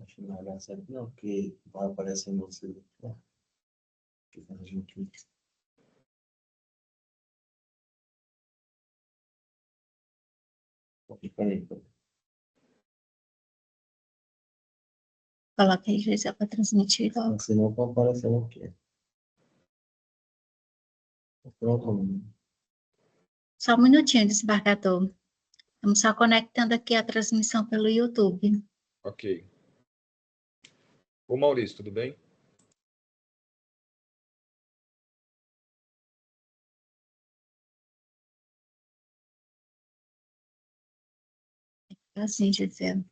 acho que não vai dar certo, não, porque vai aparecer no seu. Que a gente. Peraí. Coloca aí, Gisele, para transmitir logo. Senão vai aparecer aqui. Pronto. Só um minutinho, desembargador. Estamos só conectando aqui a transmissão pelo YouTube. Ok. Ô, Maurício, tudo bem? Assim, Gisele.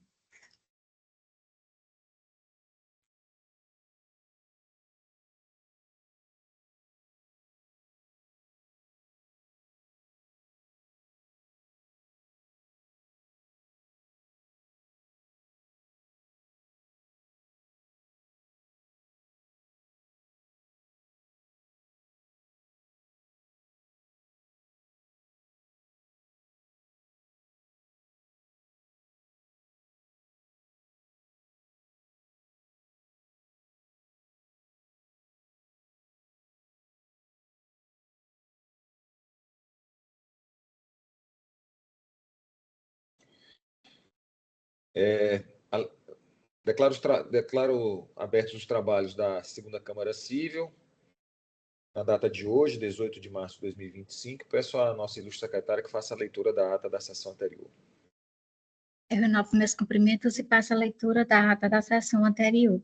Declaro abertos os trabalhos da segunda Câmara Civil, na data de hoje, 18 de março de 2025. Peço à nossa ilustre secretária que faça a leitura da ata da sessão anterior. Eu renovo meus cumprimentos e passo a leitura da ata da sessão anterior.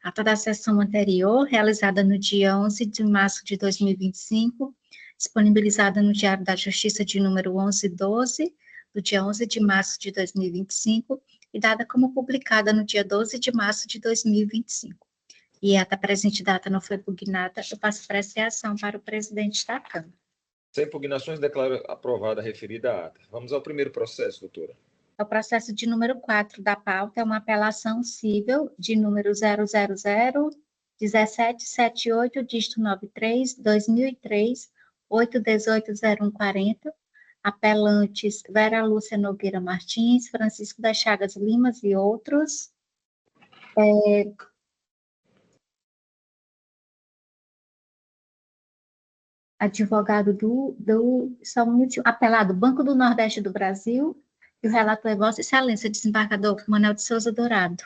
Ata da sessão anterior, realizada no dia 11 de março de 2025, disponibilizada no Diário da Justiça de número 1112, do dia 11 de março de 2025, e dada como publicada no dia 12 de março de 2025. E a ata presente data não foi pugnada, eu passo para apreciação para o presidente da Câmara. Sem impugnações, declaro aprovada a referida ata. Vamos ao primeiro processo, doutora. O processo de número 4 da pauta é uma apelação cível de número 000-1778, dígito 93, 2003, 8180140, apelantes Vera Lúcia Nogueira Martins, Francisco das Chagas Limas e outros. Advogado só um minutinho, apelado Banco do Nordeste do Brasil, e o relator é Vossa Excelência, desembargador Manuel de Souza Dourado.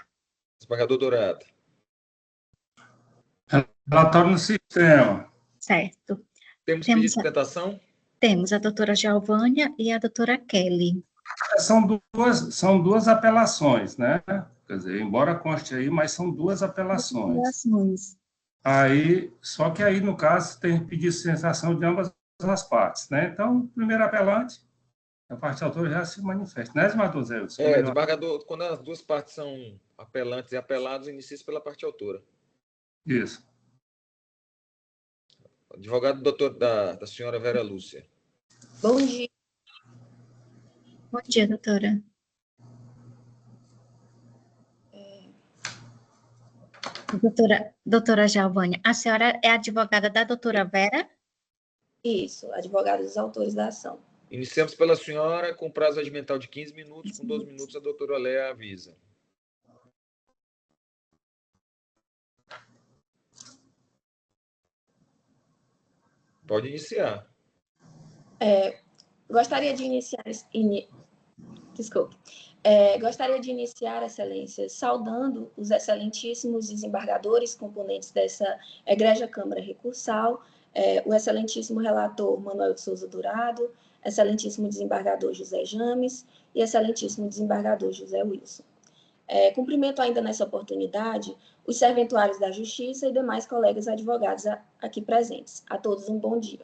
Desembargador Dourado. Relatório no sistema. Certo. Temos pedido de sustentação? Temos a doutora Giovânia e a doutora Kelly. São duas apelações, né? Quer dizer, embora conste aí, mas são duas apelações. Aí, só que aí, no caso, tem que pedir sustentação de ambas as partes, né? Então, o primeiro apelante, a parte autora já se manifesta, né, desembargador Zé? Desembargador, quando as duas partes são apelantes e apelados, inicia-se pela parte autora. Isso. Advogado doutor da senhora Vera Lúcia. Bom dia. Bom dia, doutora. Doutora Giovânia, a senhora é advogada da doutora Vera? Isso, advogada dos autores da ação. Iniciamos pela senhora, com prazo regimental de 15 minutos, com 12 minutos a doutora Léa avisa. Pode iniciar. Gostaria de iniciar, Excelência, saudando os excelentíssimos desembargadores, componentes dessa egrégia Câmara Recursal, o excelentíssimo relator Manuel de Souza Dourado, excelentíssimo desembargador José James e excelentíssimo desembargador José Wilson. Cumprimento ainda nessa oportunidade os serventuários da Justiça e demais colegas advogados aqui presentes. A todos um bom dia.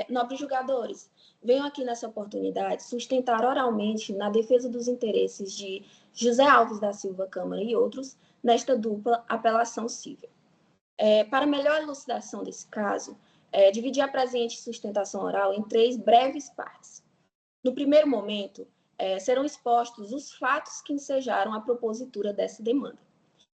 Nobres julgadores, venho aqui nessa oportunidade sustentar oralmente na defesa dos interesses de José Alves da Silva Câmara e outros nesta dupla apelação civil. Para melhor elucidação desse caso, dividi a presente sustentação oral em 3 breves partes. No primeiro momento, serão expostos os fatos que ensejaram a propositura dessa demanda.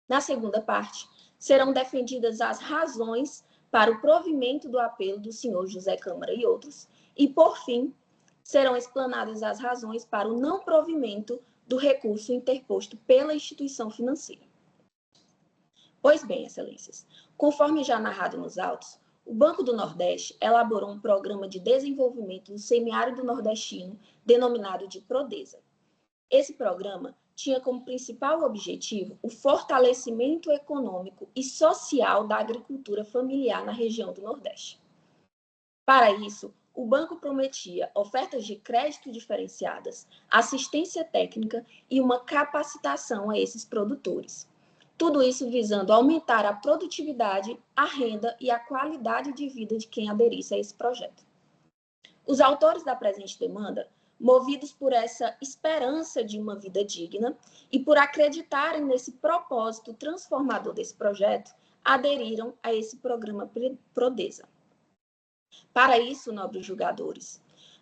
Na segunda parte, serão defendidas as razões para o provimento do apelo do senhor José Câmara e outros, e, por fim, serão explanadas as razões para o não provimento do recurso interposto pela instituição financeira. Pois bem, excelências, conforme já narrado nos autos, o Banco do Nordeste elaborou um programa de desenvolvimento do semiárido nordestino denominado de Prodesa. Esse programa tinha como principal objetivo o fortalecimento econômico e social da agricultura familiar na região do Nordeste. Para isso, o banco prometia ofertas de crédito diferenciadas, assistência técnica e uma capacitação a esses produtores. Tudo isso visando aumentar a produtividade, a renda e a qualidade de vida de quem aderisse a esse projeto. Os autores da presente demanda, movidos por essa esperança de uma vida digna e por acreditarem nesse propósito transformador desse projeto, aderiram a esse programa Prodesa. Para isso, nobres julgadores,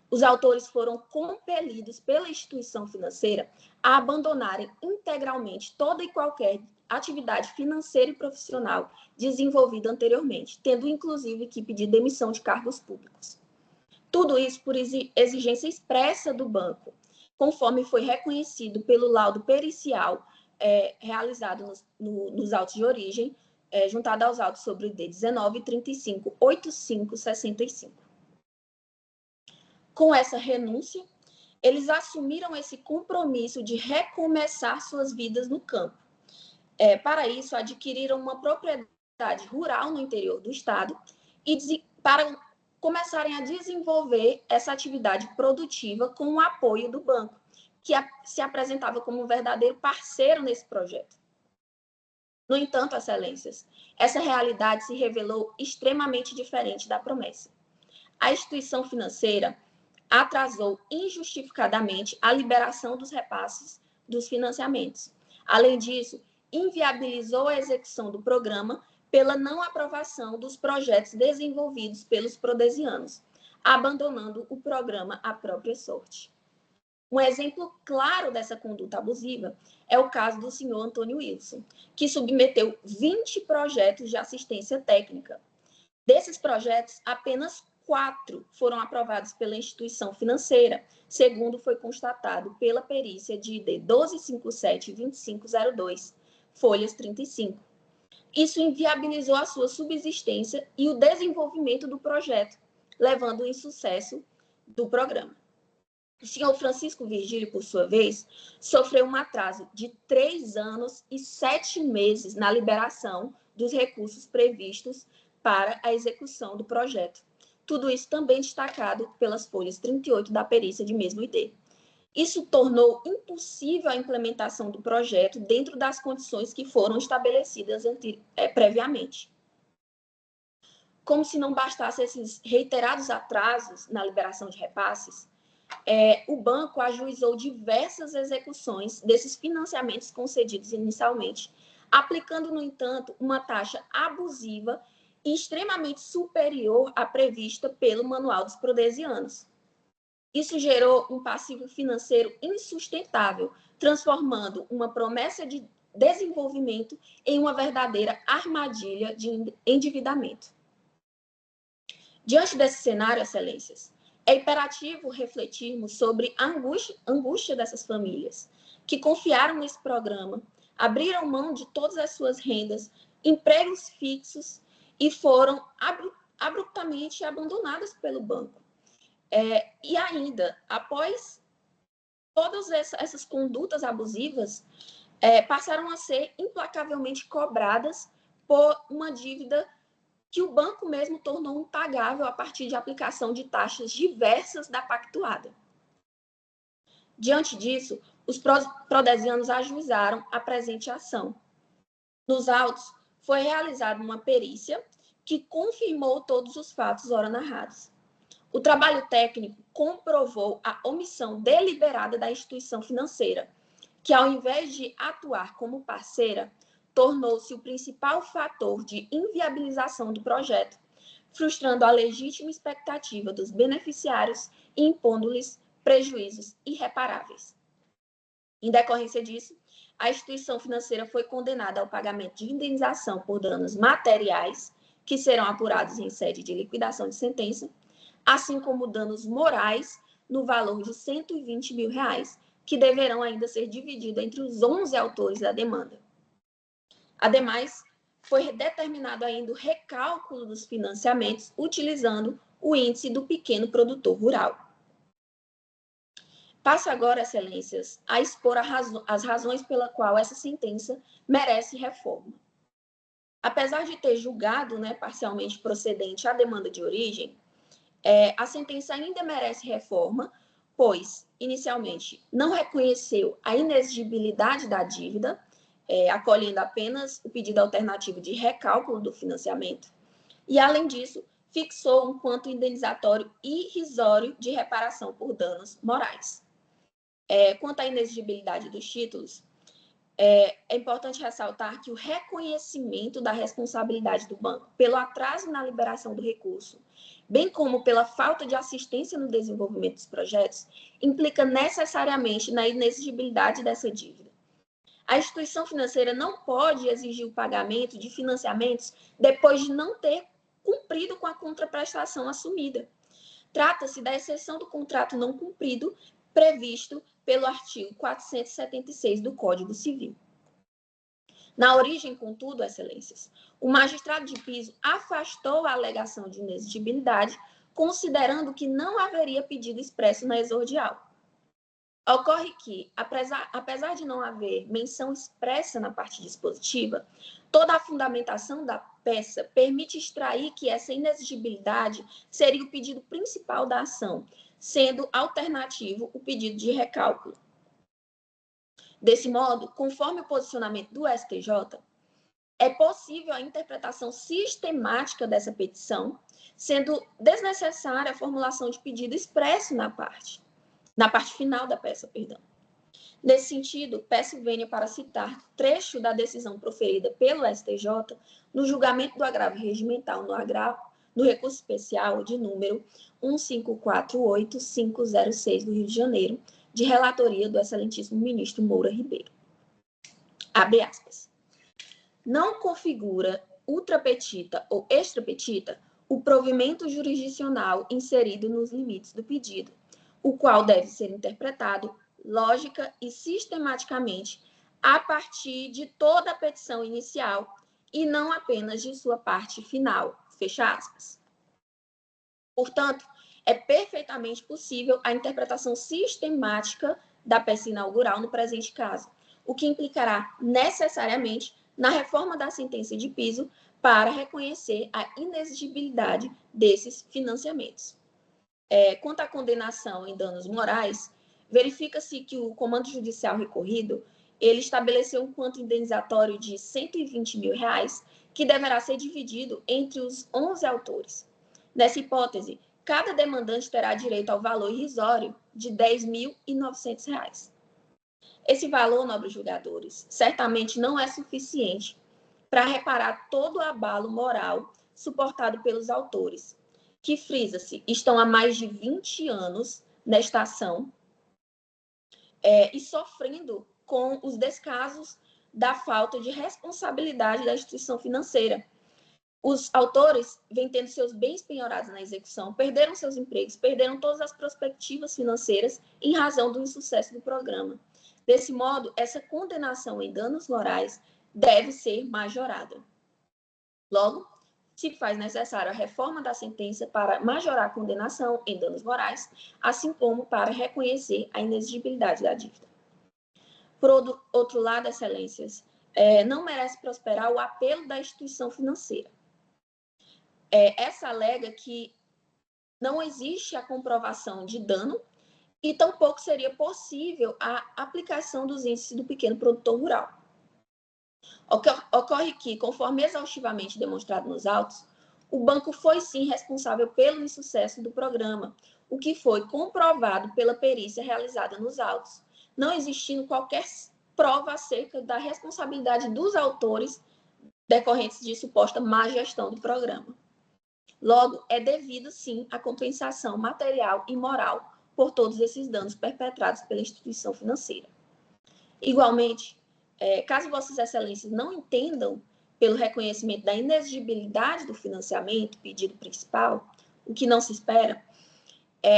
os autores foram compelidos pela instituição financeira a abandonarem integralmente toda e qualquer atividade financeira e profissional desenvolvida anteriormente, tendo inclusive que pedir demissão de cargos públicos. Tudo isso por exigência expressa do banco, conforme foi reconhecido pelo laudo pericial realizado nos autos de origem, juntado aos autos sobre o D19 35 85 65. Com essa renúncia, eles assumiram esse compromisso de recomeçar suas vidas no campo. Para isso, adquiriram uma propriedade rural no interior do estado e para começarem a desenvolver essa atividade produtiva com o apoio do banco, que se apresentava como um verdadeiro parceiro nesse projeto. No entanto, excelências, essa realidade se revelou extremamente diferente da promessa. A instituição financeira atrasou injustificadamente a liberação dos repasses dos financiamentos. Além disso, inviabilizou a execução do programa pela não aprovação dos projetos desenvolvidos pelos prodesianos, abandonando o programa à própria sorte. Um exemplo claro dessa conduta abusiva é o caso do senhor Antônio Wilson, que submeteu 20 projetos de assistência técnica. Desses projetos, apenas 4 foram aprovados pela instituição financeira, segundo foi constatado pela perícia de ID 1257-2502, folhas 35. Isso inviabilizou a sua subsistência e o desenvolvimento do projeto, levando ao insucesso do programa. O senhor Francisco Virgílio, por sua vez, sofreu um atraso de 3 anos e 7 meses na liberação dos recursos previstos para a execução do projeto. Tudo isso também destacado pelas folhas 38 da perícia de mesmo ID. Isso tornou impossível a implementação do projeto dentro das condições que foram estabelecidas previamente. Como se não bastasse esses reiterados atrasos na liberação de repasses, o banco ajuizou diversas execuções desses financiamentos concedidos inicialmente, aplicando, no entanto, uma taxa abusiva e extremamente superior à prevista pelo Manual dos Prodesianos. Isso gerou um passivo financeiro insustentável, transformando uma promessa de desenvolvimento em uma verdadeira armadilha de endividamento. Diante desse cenário, excelências, é imperativo refletirmos sobre a angústia dessas famílias, que confiaram nesse programa, abriram mão de todas as suas rendas, empregos fixos e foram abruptamente abandonadas pelo banco. E ainda, após todas essas condutas abusivas, passaram a ser implacavelmente cobradas por uma dívida que o banco mesmo tornou impagável a partir de aplicação de taxas diversas da pactuada. Diante disso, os prodesianos ajuizaram a presente ação. Nos autos, foi realizada uma perícia que confirmou todos os fatos ora narrados. O trabalho técnico comprovou a omissão deliberada da instituição financeira, que, ao invés de atuar como parceira, tornou-se o principal fator de inviabilização do projeto, frustrando a legítima expectativa dos beneficiários e impondo-lhes prejuízos irreparáveis. Em decorrência disso, a instituição financeira foi condenada ao pagamento de indenização por danos materiais, que serão apurados em sede de liquidação de sentença, assim como danos morais no valor de R$ 120 mil, que deverão ainda ser divididos entre os 11 autores da demanda. Ademais, foi determinado ainda o recálculo dos financiamentos utilizando o índice do pequeno produtor rural. Passo agora, excelências, a expor as razões pela qual essa sentença merece reforma. Apesar de ter julgado, parcialmente procedente a demanda de origem, a sentença ainda merece reforma, pois, inicialmente, não reconheceu a inexigibilidade da dívida, acolhendo apenas o pedido alternativo de recálculo do financiamento, e, além disso, fixou um quanto indenizatório irrisório de reparação por danos morais. Quanto à inexigibilidade dos títulos, é importante ressaltar que o reconhecimento da responsabilidade do banco pelo atraso na liberação do recurso, bem como pela falta de assistência no desenvolvimento dos projetos, implica necessariamente na inexigibilidade dessa dívida. A instituição financeira não pode exigir o pagamento de financiamentos depois de não ter cumprido com a contraprestação assumida. Trata-se da exceção do contrato não cumprido previsto pelo artigo 476 do Código Civil. Na origem, contudo, excelências, o magistrado de piso afastou a alegação de inexigibilidade, considerando que não haveria pedido expresso na exordial. Ocorre que, apesar de não haver menção expressa na parte dispositiva, toda a fundamentação da peça permite extrair que essa inexigibilidade seria o pedido principal da ação, sendo alternativo o pedido de recálculo. Desse modo, conforme o posicionamento do STJ, é possível a interpretação sistemática dessa petição, sendo desnecessária a formulação de pedido expresso na parte final da peça, perdão. Nesse sentido, peço vênia para citar trecho da decisão proferida pelo STJ no julgamento do agravo regimental no recurso especial de número 1548506 do Rio de Janeiro, de relatoria do excelentíssimo ministro Moura Ribeiro. Abre aspas. Não configura ultrapetita ou extrapetita o provimento jurisdicional inserido nos limites do pedido, o qual deve ser interpretado lógica e sistematicamente a partir de toda a petição inicial e não apenas de sua parte final. Fecha aspas. Portanto, é perfeitamente possível a interpretação sistemática da peça inaugural no presente caso, o que implicará necessariamente na reforma da sentença de piso para reconhecer a inexigibilidade desses financiamentos. Quanto à condenação em danos morais, verifica-se que o comando judicial recorrido ele estabeleceu um quanto indenizatório de R$ 120 mil, que deverá ser dividido entre os 11 autores. Nessa hipótese, cada demandante terá direito ao valor irrisório de R$ 10.900. Esse valor, nobres julgadores, certamente não é suficiente para reparar todo o abalo moral suportado pelos autores, que, frisa-se, estão há mais de 20 anos nesta ação e sofrendo com os descasos da falta de responsabilidade da instituição financeira. Os autores vêm tendo seus bens penhorados na execução, perderam seus empregos, perderam todas as perspectivas financeiras em razão do insucesso do programa. Desse modo, essa condenação em danos morais deve ser majorada. Logo, se faz necessária a reforma da sentença para majorar a condenação em danos morais, assim como para reconhecer a inexigibilidade da dívida. Por outro lado, excelências, não merece prosperar o apelo da instituição financeira. Essa alega que não existe a comprovação de dano e tampouco seria possível a aplicação dos índices do pequeno produtor rural. Ocorre que, conforme exaustivamente demonstrado nos autos, o banco foi sim responsável pelo insucesso do programa, o que foi comprovado pela perícia realizada nos autos, não existindo qualquer prova acerca da responsabilidade dos autores decorrentes de suposta má gestão do programa. Logo, é devido sim a compensação material e moral por todos esses danos perpetrados pela instituição financeira. Igualmente, caso Vossas Excelências não entendam pelo reconhecimento da inexigibilidade do financiamento, pedido principal, o que não se espera,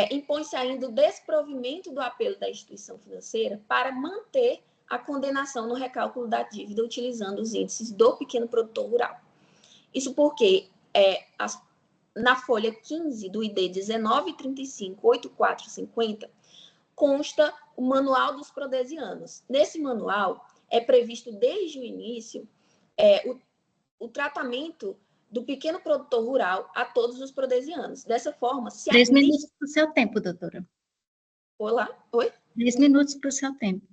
impõe-se ainda o desprovimento do apelo da instituição financeira para manter a condenação no recálculo da dívida utilizando os índices do pequeno produtor rural. Isso porque na folha 15 do ID 1935-8450 consta o Manual dos Prodesianos. Nesse manual é previsto desde o início o tratamento do pequeno produtor rural a todos os prodesianos. Dessa forma, se 3 minutos para o seu tempo, doutora. Olá, oi? 3 minutos para o seu tempo.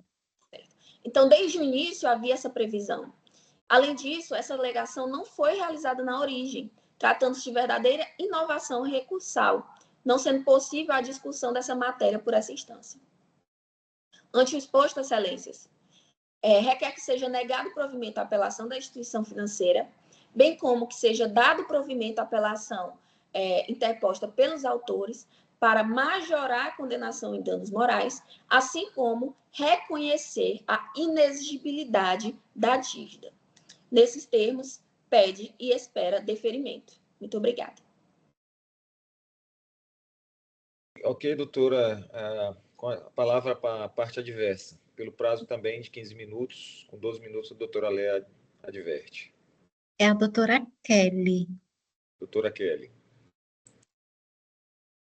Então, desde o início havia essa previsão. Além disso, essa alegação não foi realizada na origem, tratando-se de verdadeira inovação recursal, não sendo possível a discussão dessa matéria por essa instância. Ante o exposto, excelências, requer que seja negado o provimento à apelação da instituição financeira, bem como que seja dado provimento à apelação interposta pelos autores para majorar a condenação em danos morais, assim como reconhecer a inexigibilidade da dívida. Nesses termos, pede e espera deferimento. Muito obrigada. Ok, doutora. Com a palavra para a parte adversa. Pelo prazo também de 15 minutos, com 12 minutos, a doutora Léa adverte. É a doutora Kelly. Doutora Kelly.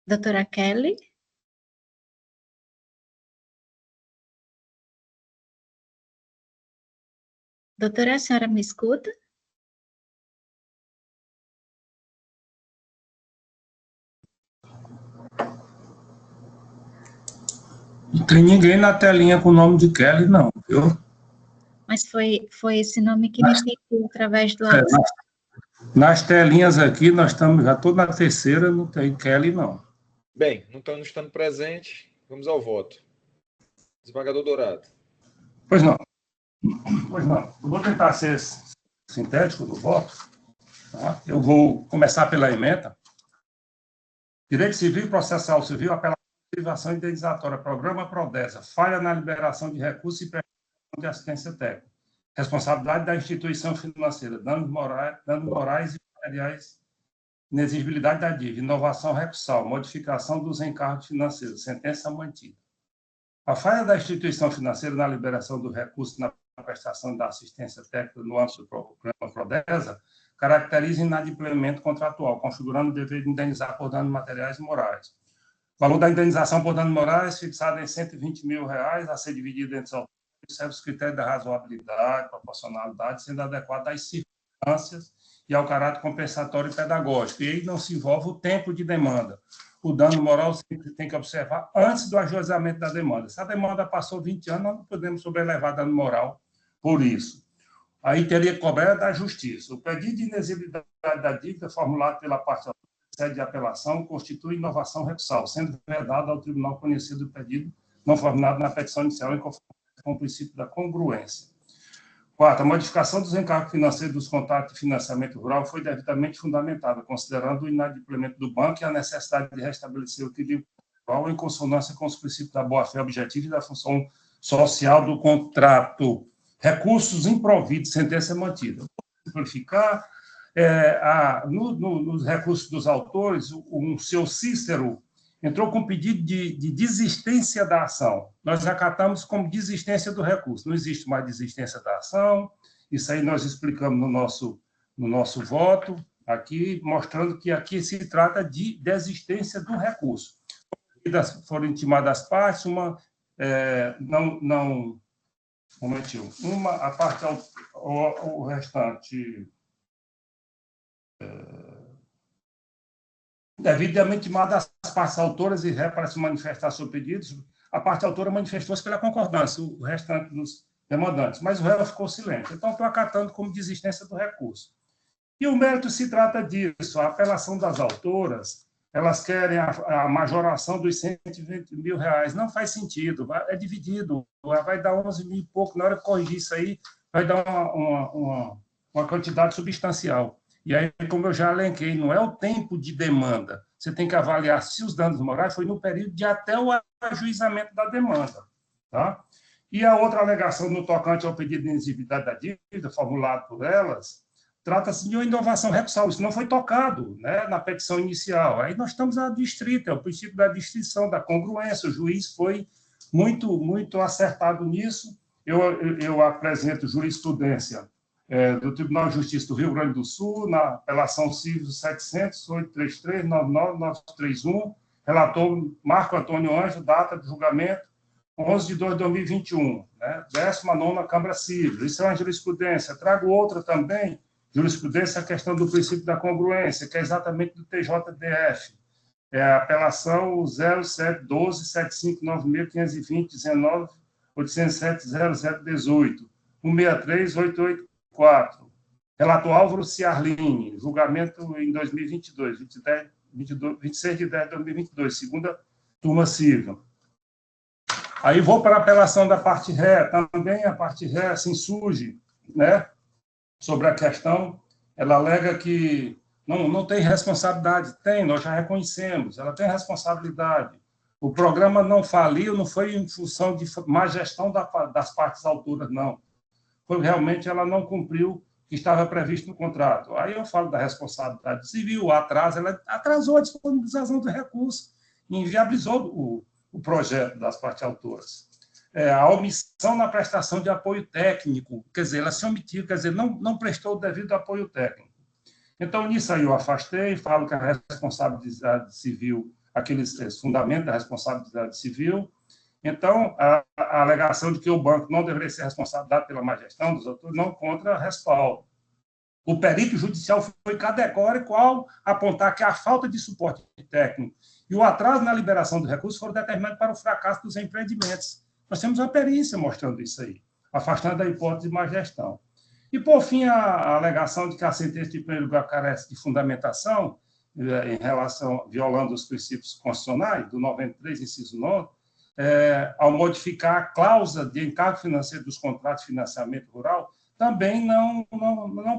Doutora Kelly? Doutora, a senhora me escuta? Não tem ninguém na telinha com o nome de Kelly, não, viu? Mas foi esse nome que me pediu através do WhatsApp. Nas telinhas aqui, nós estamos, já estou na terceira, não tem Kelly, não. Bem, não estando presente, vamos ao voto. Desembargador Dourado. Pois não. Eu vou tentar ser sintético no voto. Tá? Eu vou começar pela emenda. Direito Civil e Processual Civil, apelação indenizatória, programa Prodesa, falha na liberação de recursos e prestação de assistência técnica. Responsabilidade da instituição financeira, danos morais e materiais, inexigibilidade da dívida, inovação recursal, modificação dos encargos financeiros, sentença mantida. A falha da instituição financeira na liberação do recurso na prestação da assistência técnica no âmbito do programa Prodesa caracteriza inadimplemento contratual, configurando o dever de indenizar por danos materiais e morais. O valor da indenização por danos morais fixado em R$120 mil, a ser dividido entre os autores, serve os critérios da razoabilidade, proporcionalidade, sendo adequado às circunstâncias e ao caráter compensatório e pedagógico. E aí não se envolve o tempo de demanda. O dano moral sempre tem que observar antes do ajuizamento da demanda. Se a demanda passou 20 anos, nós não podemos sobrelevar dano moral por isso. Aí teria que cobrar da justiça. O pedido de inexigibilidade da dívida formulado pela parte da sede de apelação constitui inovação recursal, sendo vedado ao tribunal conhecido o pedido não formulado na petição inicial em conformidade com o princípio da congruência. 4. A modificação dos encargos financeiros dos contratos de financiamento rural foi devidamente fundamentada, considerando o inadimplemento do banco e a necessidade de restabelecer o equilíbrio rural em consonância com os princípios da boa-fé objetiva e da função social do contrato. Recursos improvidos, sentença mantida. Vou simplificar, nos recursos dos autores, o seu Cícero entrou com pedido de desistência da ação. Nós acatamos como desistência do recurso. Não existe mais desistência da ação. Isso aí nós explicamos no nosso voto, aqui, mostrando que aqui se trata de desistência do recurso. Foram intimadas as partes, a parte, o restante, devidamente intimadas as partes autoras e para se manifestar seu pedido, a parte autora manifestou-se pela concordância, o restante dos demandantes, mas o réu ficou silente. Então, estou acatando como desistência do recurso. E o mérito se trata disso, a apelação das autoras, elas querem a majoração dos R$120 mil, não faz sentido, é dividido, vai dar 11 mil e pouco, na hora de corrigir isso aí, vai dar uma quantidade substancial. E aí, como eu já elenquei, não é o tempo de demanda, você tem que avaliar se os danos morais foi no período de até o ajuizamento da demanda. Tá? E a outra alegação no tocante ao pedido de inexigibilidade da dívida, formulado por elas, trata-se de uma inovação recursal, isso não foi tocado, né, na petição inicial. Aí nós estamos adstrito, é o princípio da distinção, da congruência, o juiz foi muito acertado nisso. Eu apresento jurisprudência do Tribunal de Justiça do Rio Grande do Sul, na apelação civil 700.833.99931, relator Marco Antônio Anjo, data de julgamento 11/2/2021, né? 19ª Câmara Civil. Isso é uma jurisprudência. Trago outra também, jurisprudência, a questão do princípio da congruência, que é exatamente do TJDF. É a apelação 0712-7596-520-19-807-0018, 163-884. Relator Álvaro Ciarline, julgamento em 2022, 26 de 10 de 2022, segunda turma civil. Aí vou para a apelação da parte ré, também a parte ré assim surge, né, sobre a questão, ela alega que não tem responsabilidade. Tem, nós já reconhecemos, ela tem responsabilidade. O programa não faliu, não foi em função de má gestão das partes autoras, não. Foi realmente ela não cumpriu o que estava previsto no contrato. Aí eu falo da responsabilidade civil, o atraso, ela atrasou a disponibilização do recurso, inviabilizou o projeto das partes autoras. A omissão na prestação de apoio técnico, quer dizer, ela se omitiu, quer dizer, não prestou o devido apoio técnico. Então, nisso aí eu afastei, falo que a responsabilidade civil, aqueles fundamentos da responsabilidade civil. Então, a alegação de que o banco não deveria ser responsável pela má gestão dos autores não encontra respaldo. O perito judicial foi categórico ao apontar que a falta de suporte técnico e o atraso na liberação do recurso foram determinantes para o fracasso dos empreendimentos. Nós temos uma perícia mostrando isso aí, afastando a hipótese de má gestão. E, por fim, a alegação de que a sentença de primeiro lugar carece de fundamentação em relação, violando os princípios constitucionais, do 93, inciso 9, ao modificar a cláusula de encargo financeiro dos contratos de financiamento rural, também não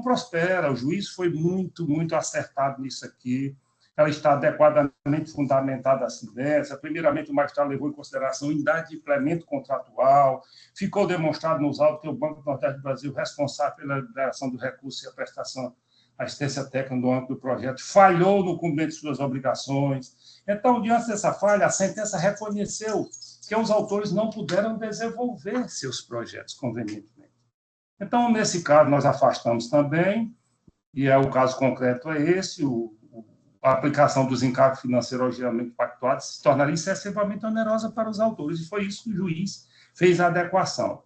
prospera. O juiz foi muito acertado nisso aqui. Ela está adequadamente fundamentada a sentença. Primeiramente, o magistrado levou em consideração a unidade de implemento contratual. Ficou demonstrado nos autos que o Banco do Nordeste do Brasil, responsável pela liberação do recurso e a prestação assistência técnica no âmbito do projeto, falhou no cumprimento de suas obrigações. Então, diante dessa falha, a sentença reconheceu que os autores não puderam desenvolver seus projetos convenientemente. Então, nesse caso, nós afastamos também, e o caso concreto é esse, a aplicação dos encargos financeiros originalmente pactuados se tornaria excessivamente onerosa para os autores, e foi isso que o juiz fez a adequação.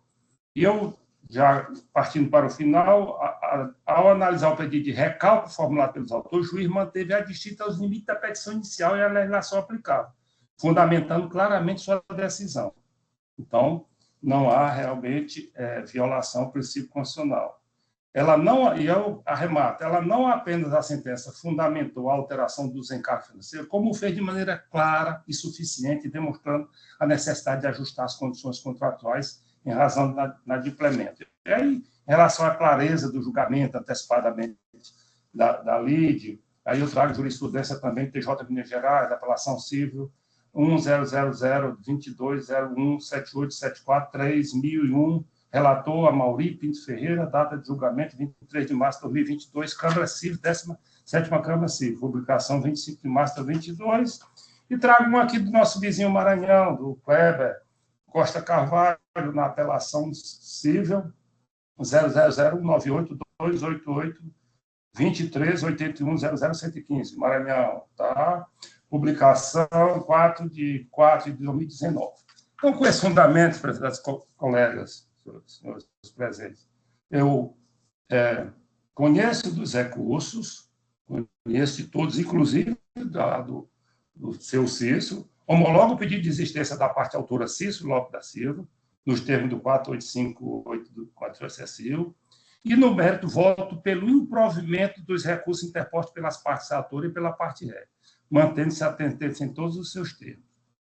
E eu, já partindo para o final, ao analisar o pedido de recálculo formulado pelos autores, o juiz manteve adstrita aos limites da petição inicial e a legislação aplicável, fundamentando claramente sua decisão. Então, não há realmente violação ao princípio constitucional. Ela não, e eu arremato, ela não apenas a sentença fundamentou a alteração dos encargos financeiros, como fez de maneira clara e suficiente, demonstrando a necessidade de ajustar as condições contratuais em razão de implemento. E aí, em relação à clareza do julgamento antecipadamente da LIDE, aí eu trago jurisprudência também do TJ de Minas Gerais, da apelação civil 1000220178743001, relator Amaury Pinto Ferreira, data de julgamento 23 de março de 2022, Câmara Civil, 17ª Câmara Civil, publicação 25 de março de 2022, e trago um aqui do nosso vizinho Maranhão, do Kleber Costa Carvalho, na apelação civil 0009882882381000115, Maranhão, tá? Publicação 4 de 2019. Então, com esse fundamento, presidentes, colegas, senhores presentes, eu conheço dos recursos, conheço de todos, inclusive do seu Cícero, homologo o pedido de existência da parte autora Cícero Lopes da Silva, nos termos do 485.8 do Código Civil, e, no mérito, voto pelo improvimento dos recursos interpostos pelas partes autoras e pela parte ré, mantendo-se a sentença em todos os seus termos.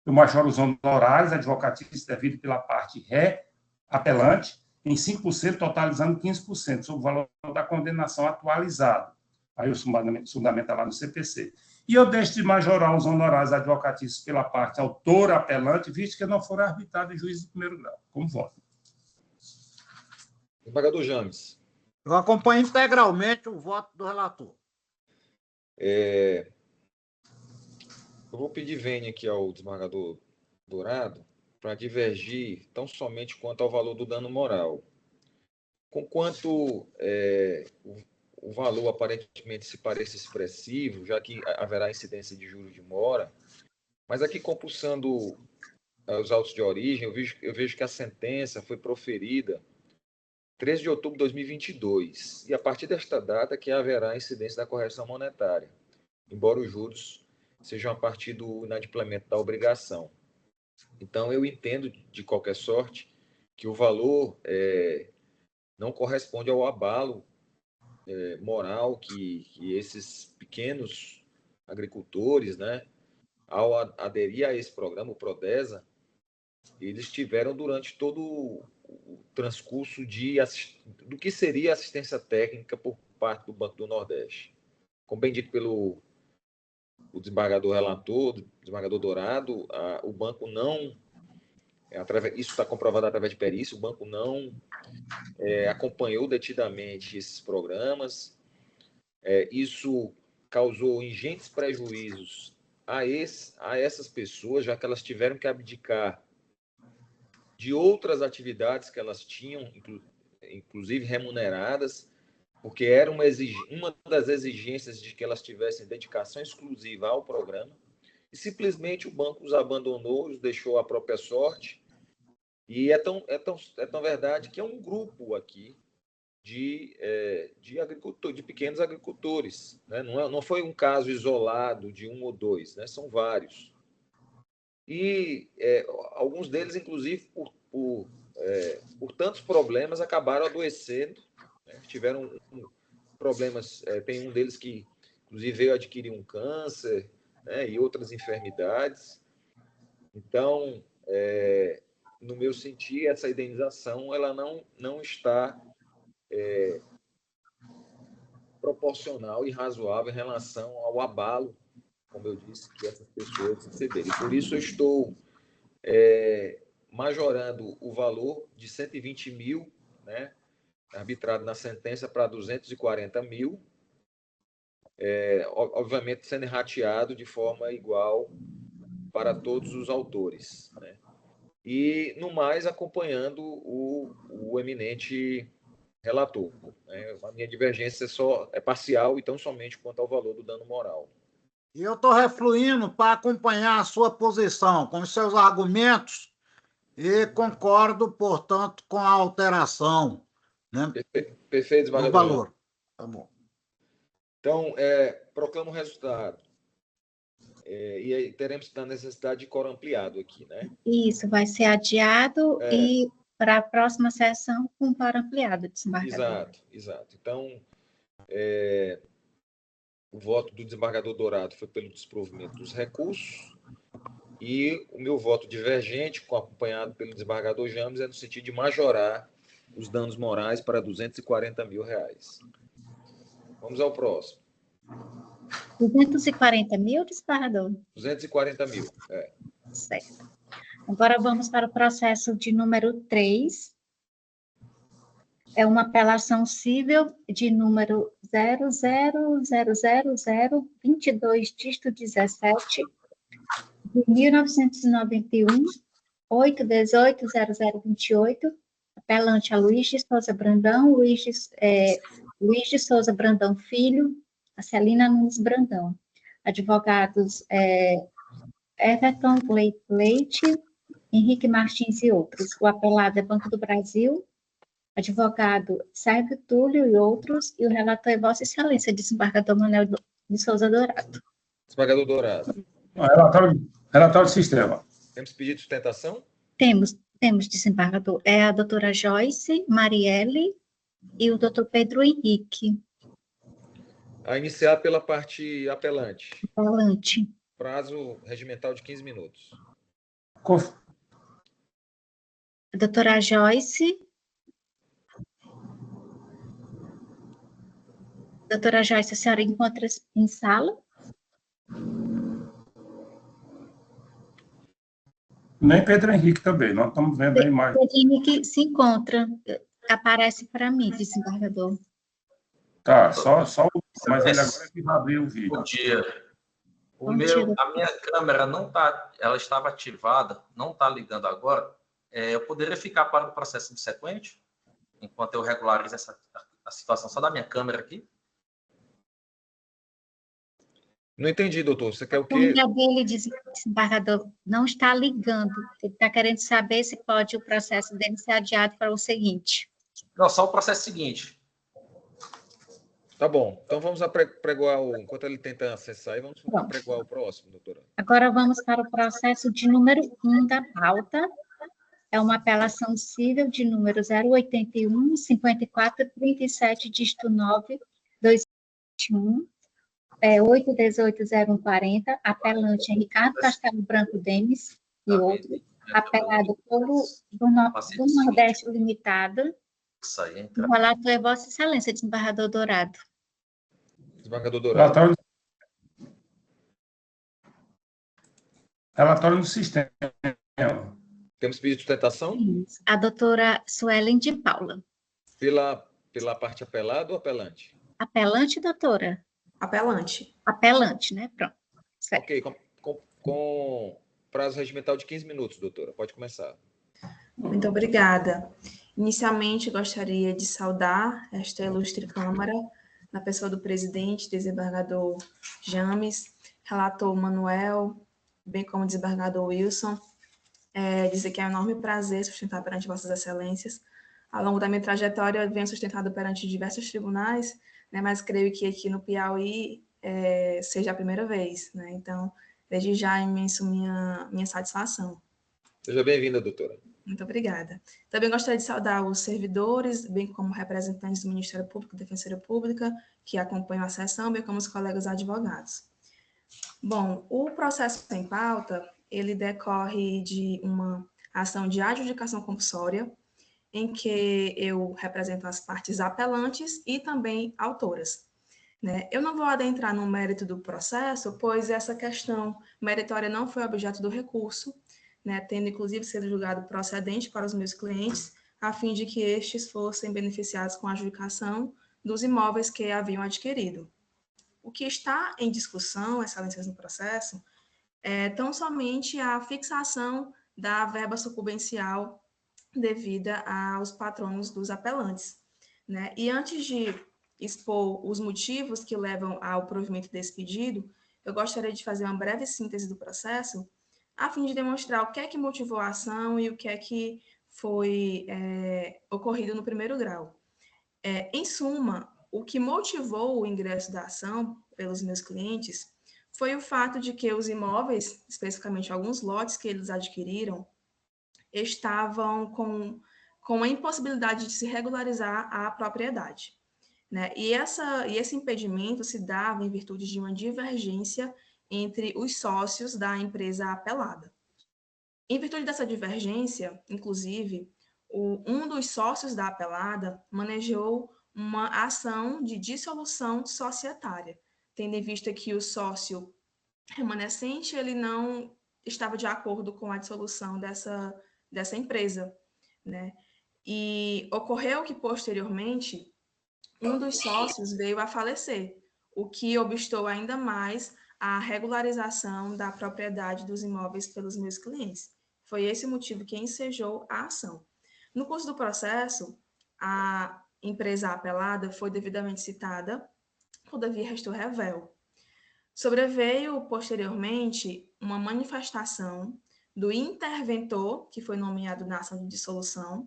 Eu majoro os honorários advocatícios devidos pela parte ré, apelante, em 5%, totalizando 15%, sobre o valor da condenação atualizado. Aí o fundamento lá no CPC. E eu deixo de majorar os honorários advocatícios pela parte autora, apelante, visto que não foram arbitrados em juízo de primeiro grau. Como voto. Embargador James. Eu acompanho integralmente o voto do relator. Eu vou pedir vênia aqui ao desembargador Dourado para divergir tão somente quanto ao valor do dano moral. Conquanto o valor aparentemente se parece expressivo, já que haverá incidência de juros de mora, mas aqui compulsando os autos de origem, eu vejo que a sentença foi proferida 13 de outubro de 2022, e a partir desta data que haverá incidência da correção monetária, embora os juros sejam a partir do inadimplemento da obrigação. Então, eu entendo, de qualquer sorte, que o valor não corresponde ao abalo moral que esses pequenos agricultores, né, ao aderir a esse programa, o Prodesa, eles tiveram durante todo o transcurso do que seria assistência técnica por parte do Banco do Nordeste. Como bem dito pelo desembargador relator, desembargador Dourado, o banco não, isso está comprovado através de perícia, o banco não acompanhou detidamente esses programas. Isso causou ingentes prejuízos a essas pessoas, já que elas tiveram que abdicar de outras atividades que elas tinham, inclusive remuneradas, porque era uma das exigências de que elas tivessem dedicação exclusiva ao programa, e simplesmente o banco os abandonou, os deixou à própria sorte, e é tão verdade que é um grupo aqui de pequenos agricultores, né? Não foi um caso isolado de um ou dois, né? São vários. E alguns deles, inclusive, por tantos problemas, acabaram adoecendo, né? Tiveram problemas. Tem um deles que, inclusive, veio adquirir um câncer, né? E outras enfermidades. Então, no meu sentir, essa indenização ela não está proporcional e razoável em relação ao abalo, como eu disse, que essas pessoas receberam. E por isso eu estou majorando o valor de 120 mil, né, arbitrado na sentença, para 240 mil, obviamente sendo rateado de forma igual para todos os autores, né? E, no mais, acompanhando o eminente relator, né? A minha divergência é parcial e tão somente quanto ao valor do dano moral. E eu estou refluindo para acompanhar a sua posição, com os seus argumentos, e concordo, portanto, com a alteração, né, Perfeito, do valor. Tá bom. Então, proclamo o resultado. E aí teremos a necessidade de coro ampliado aqui, né? Isso, vai ser adiado e para a próxima sessão com coro ampliado, desembargador. Exato. Então, o voto do desembargador Dourado foi pelo desprovimento dos recursos, e o meu voto divergente, acompanhado pelo desembargador James, é no sentido de majorar os danos morais para 240 mil reais. Vamos ao próximo. 240 mil, desembargador? 240 mil, Certo. Agora vamos para o processo de número 3. É uma apelação cível de número 0000022, dígito 17, de 1991, 8180028, apelante a Luiz de Souza Brandão, Luiz de Souza Brandão Filho, a Celina Nunes Brandão. Advogados Everton Leite, Henrique Martins e outros. O apelado é Banco do Brasil, advogado Sérgio Túlio e outros, e o relator é Vossa Excelência, desembargador Manuel de Souza Dourado. Desembargador Dourado. Relatório de sistema. Temos pedido de sustentação? Temos, desembargador. É a doutora Joyce, Marielle e o doutor Pedro Henrique. A iniciar pela parte apelante. Apelante. Prazo regimental de 15 minutos. A doutora Joyce. Doutora Joyce, a senhora encontra em sala? Nem Pedro Henrique também, nós estamos vendo a imagem. Pedro Henrique se encontra, aparece para mim, desembargador. Tá, mas ele agora é que vai abrir o vídeo. Bom dia. Bom dia. A minha câmera não tá, ela estava ativada, não está ligando agora. Eu poderia ficar para o processo subsequente, enquanto eu regularizo a situação só da minha câmera aqui? Não entendi, doutor. Você quer o A quê? câmera dele, desembargador, não está ligando. Ele está querendo saber se pode o processo dele ser adiado para o seguinte. Não, só o processo seguinte. Tá bom. Então vamos apregoar enquanto ele tenta acessar aí, vamos apregoar o próximo, doutora. Agora vamos para o processo de número 1 da pauta. É uma apelação civil de número 081 54 37, dígito 9, 2021, 8180140, apelante Ricardo Castelo Branco Demes e outro, apelado pelo do Nordeste Limitada. Isso aí, O relator é Vossa Excelência, desembargador Dourado. Desembargador Dourado. Relatório no sistema. Temos pedido de sustentação? A doutora Suelen de Paula. Pela parte apelada ou apelante? Apelante, doutora? Apelante. Apelante, né? Pronto. Certo. Ok, com prazo regimental de 15 minutos, doutora. Pode começar. Muito obrigada. Inicialmente, gostaria de saudar esta ilustre Câmara, na pessoa do presidente, desembargador James, relator Manuel, bem como desembargador Wilson. Dizer que é um enorme prazer sustentar perante Vossas Excelências. Ao longo da minha trajetória, eu venho sustentado perante diversos tribunais, né, mas creio que aqui no Piauí seja a primeira vez. Né? Então, desde já, é imenso minha satisfação. Seja bem-vinda, doutora. Muito obrigada. Também gostaria de saudar os servidores, bem como representantes do Ministério Público e Defensoria Pública, que acompanham a sessão, bem como os colegas advogados. Bom, o processo em pauta, ele decorre de uma ação de adjudicação compulsória, em que eu represento as partes apelantes e também autoras. Né? Eu não vou adentrar no mérito do processo, pois essa questão meritória não foi objeto do recurso, né, tendo inclusive sido julgado procedente para os meus clientes, a fim de que estes fossem beneficiados com a adjudicação dos imóveis que haviam adquirido. O que está em discussão, excelências, no processo, é tão somente a fixação da verba sucumbencial devida aos patronos dos apelantes. Né? E antes de expor os motivos que levam ao provimento desse pedido, eu gostaria de fazer uma breve síntese do processo, a fim de demonstrar o que é que motivou a ação e o que é que foi ocorrido no primeiro grau. Em suma, o que motivou o ingresso da ação pelos meus clientes foi o fato de que os imóveis, especificamente alguns lotes que eles adquiriram, estavam com a impossibilidade de se regularizar a propriedade. Né? E esse impedimento se dava em virtude de uma divergência entre os sócios da empresa apelada. Em virtude dessa divergência, inclusive, um dos sócios da apelada manejou uma ação de dissolução societária, tendo em vista que o sócio remanescente ele não estava de acordo com a dissolução dessa empresa. Né? E ocorreu que, posteriormente, um dos sócios veio a falecer, o que obstou ainda mais a regularização da propriedade dos imóveis pelos meus clientes. Foi esse o motivo que ensejou a ação. No curso do processo, a empresa apelada foi devidamente citada, todavia restou revel. Sobreveio, posteriormente, uma manifestação do interventor, que foi nomeado na ação de dissolução,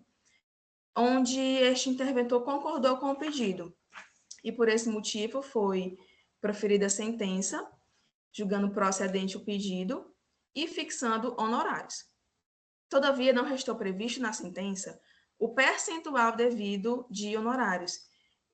onde este interventor concordou com o pedido. E por esse motivo foi proferida a sentença, julgando procedente o pedido e fixando honorários. Todavia, não restou previsto na sentença o percentual devido de honorários.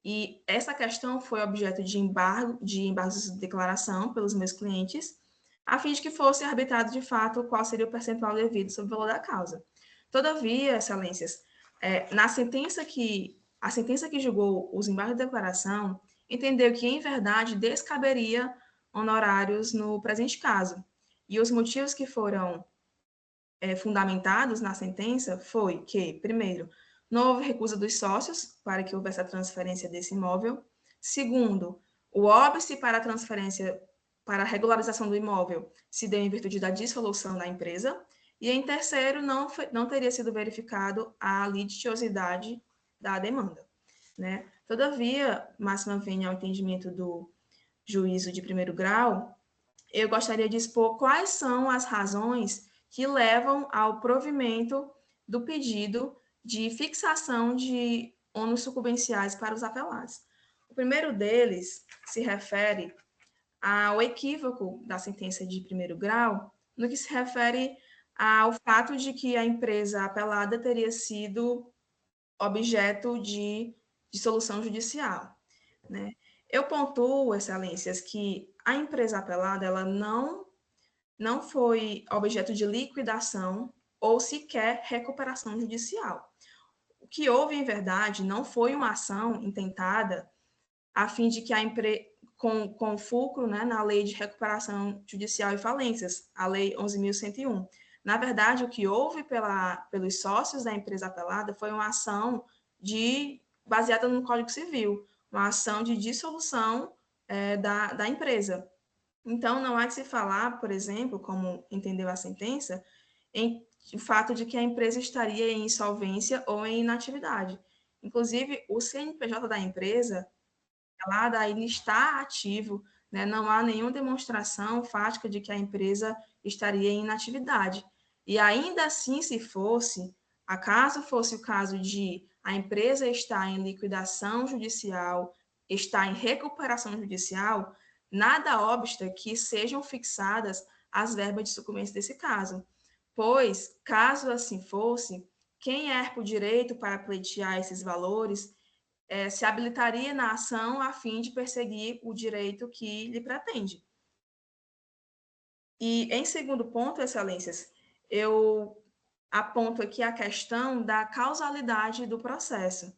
E essa questão foi objeto de embargos de declaração pelos meus clientes, a fim de que fosse arbitrado de fato qual seria o percentual devido sobre o valor da causa. Todavia, excelências, a sentença que julgou os embargos de declaração entendeu que, em verdade, descaberia honorários no presente caso. E os motivos que foram fundamentados na sentença foi que, primeiro, não houve recusa dos sócios para que houvesse a transferência desse imóvel. Segundo, o óbice para a transferência, para a regularização do imóvel, se deu em virtude da dissolução da empresa. E, em terceiro, não teria sido verificado a litigiosidade da demanda, né? Todavia, máxima vênia ao entendimento do juízo de primeiro grau, eu gostaria de expor quais são as razões que levam ao provimento do pedido de fixação de ônus sucumbenciais para os apelados. O primeiro deles se refere ao equívoco da sentença de primeiro grau, no que se refere ao fato de que a empresa apelada teria sido objeto de dissolução judicial, né? Eu pontuo, excelências, que a empresa apelada ela não foi objeto de liquidação ou sequer recuperação judicial. O que houve, em verdade, não foi uma ação intentada a fim de que a empresa, com fulcro, né, na Lei de Recuperação Judicial e Falências, a Lei 11.101. Na verdade, o que houve pelos sócios da empresa apelada foi uma ação baseada no Código Civil, uma ação de dissolução da empresa. Então, não há de se falar, por exemplo, como entendeu a sentença, em o fato de que a empresa estaria em insolvência ou em inatividade. Inclusive, o CNPJ da empresa, ele está ativo, né? Não há nenhuma demonstração fática de que a empresa estaria em inatividade. E ainda assim, se fosse, acaso fosse o caso de a empresa estar em liquidação judicial, estar em recuperação judicial, nada obsta que sejam fixadas as verbas de sucumbência desse caso, pois, caso assim fosse, quem erra o direito para pleitear esses valores se habilitaria na ação a fim de perseguir o direito que lhe pretende. E, em segundo ponto, excelências, eu aponto aqui a questão da causalidade do processo,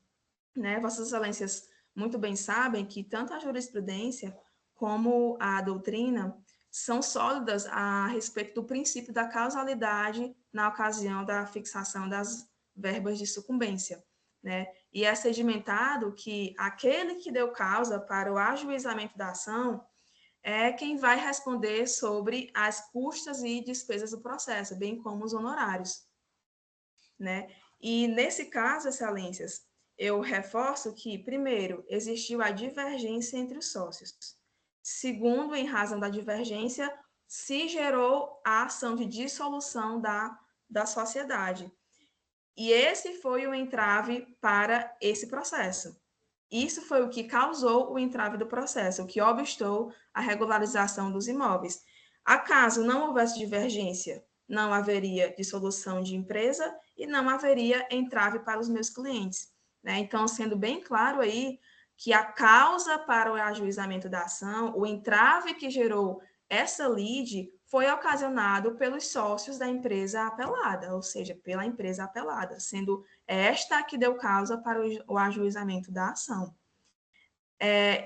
né? Vossas excelências muito bem sabem que tanto a jurisprudência como a doutrina são sólidas a respeito do princípio da causalidade na ocasião da fixação das verbas de sucumbência, né? E é sedimentado que aquele que deu causa para o ajuizamento da ação é quem vai responder sobre as custas e despesas do processo, bem como os honorários, né? E nesse caso, excelências, eu reforço que, primeiro, existiu a divergência entre os sócios. Segundo, em razão da divergência, se gerou a ação de dissolução da sociedade. E esse foi o entrave para esse processo. Isso foi o que causou o entrave do processo, o que obstou a regularização dos imóveis. Acaso não houvesse divergência, não haveria dissolução de empresa e não haveria entrave para os meus clientes, né? Então, sendo bem claro aí que a causa para o ajuizamento da ação, o entrave que gerou essa lide, foi ocasionado pelos sócios da empresa apelada, ou seja, pela empresa apelada, sendo esta a que deu causa para o ajuizamento da ação.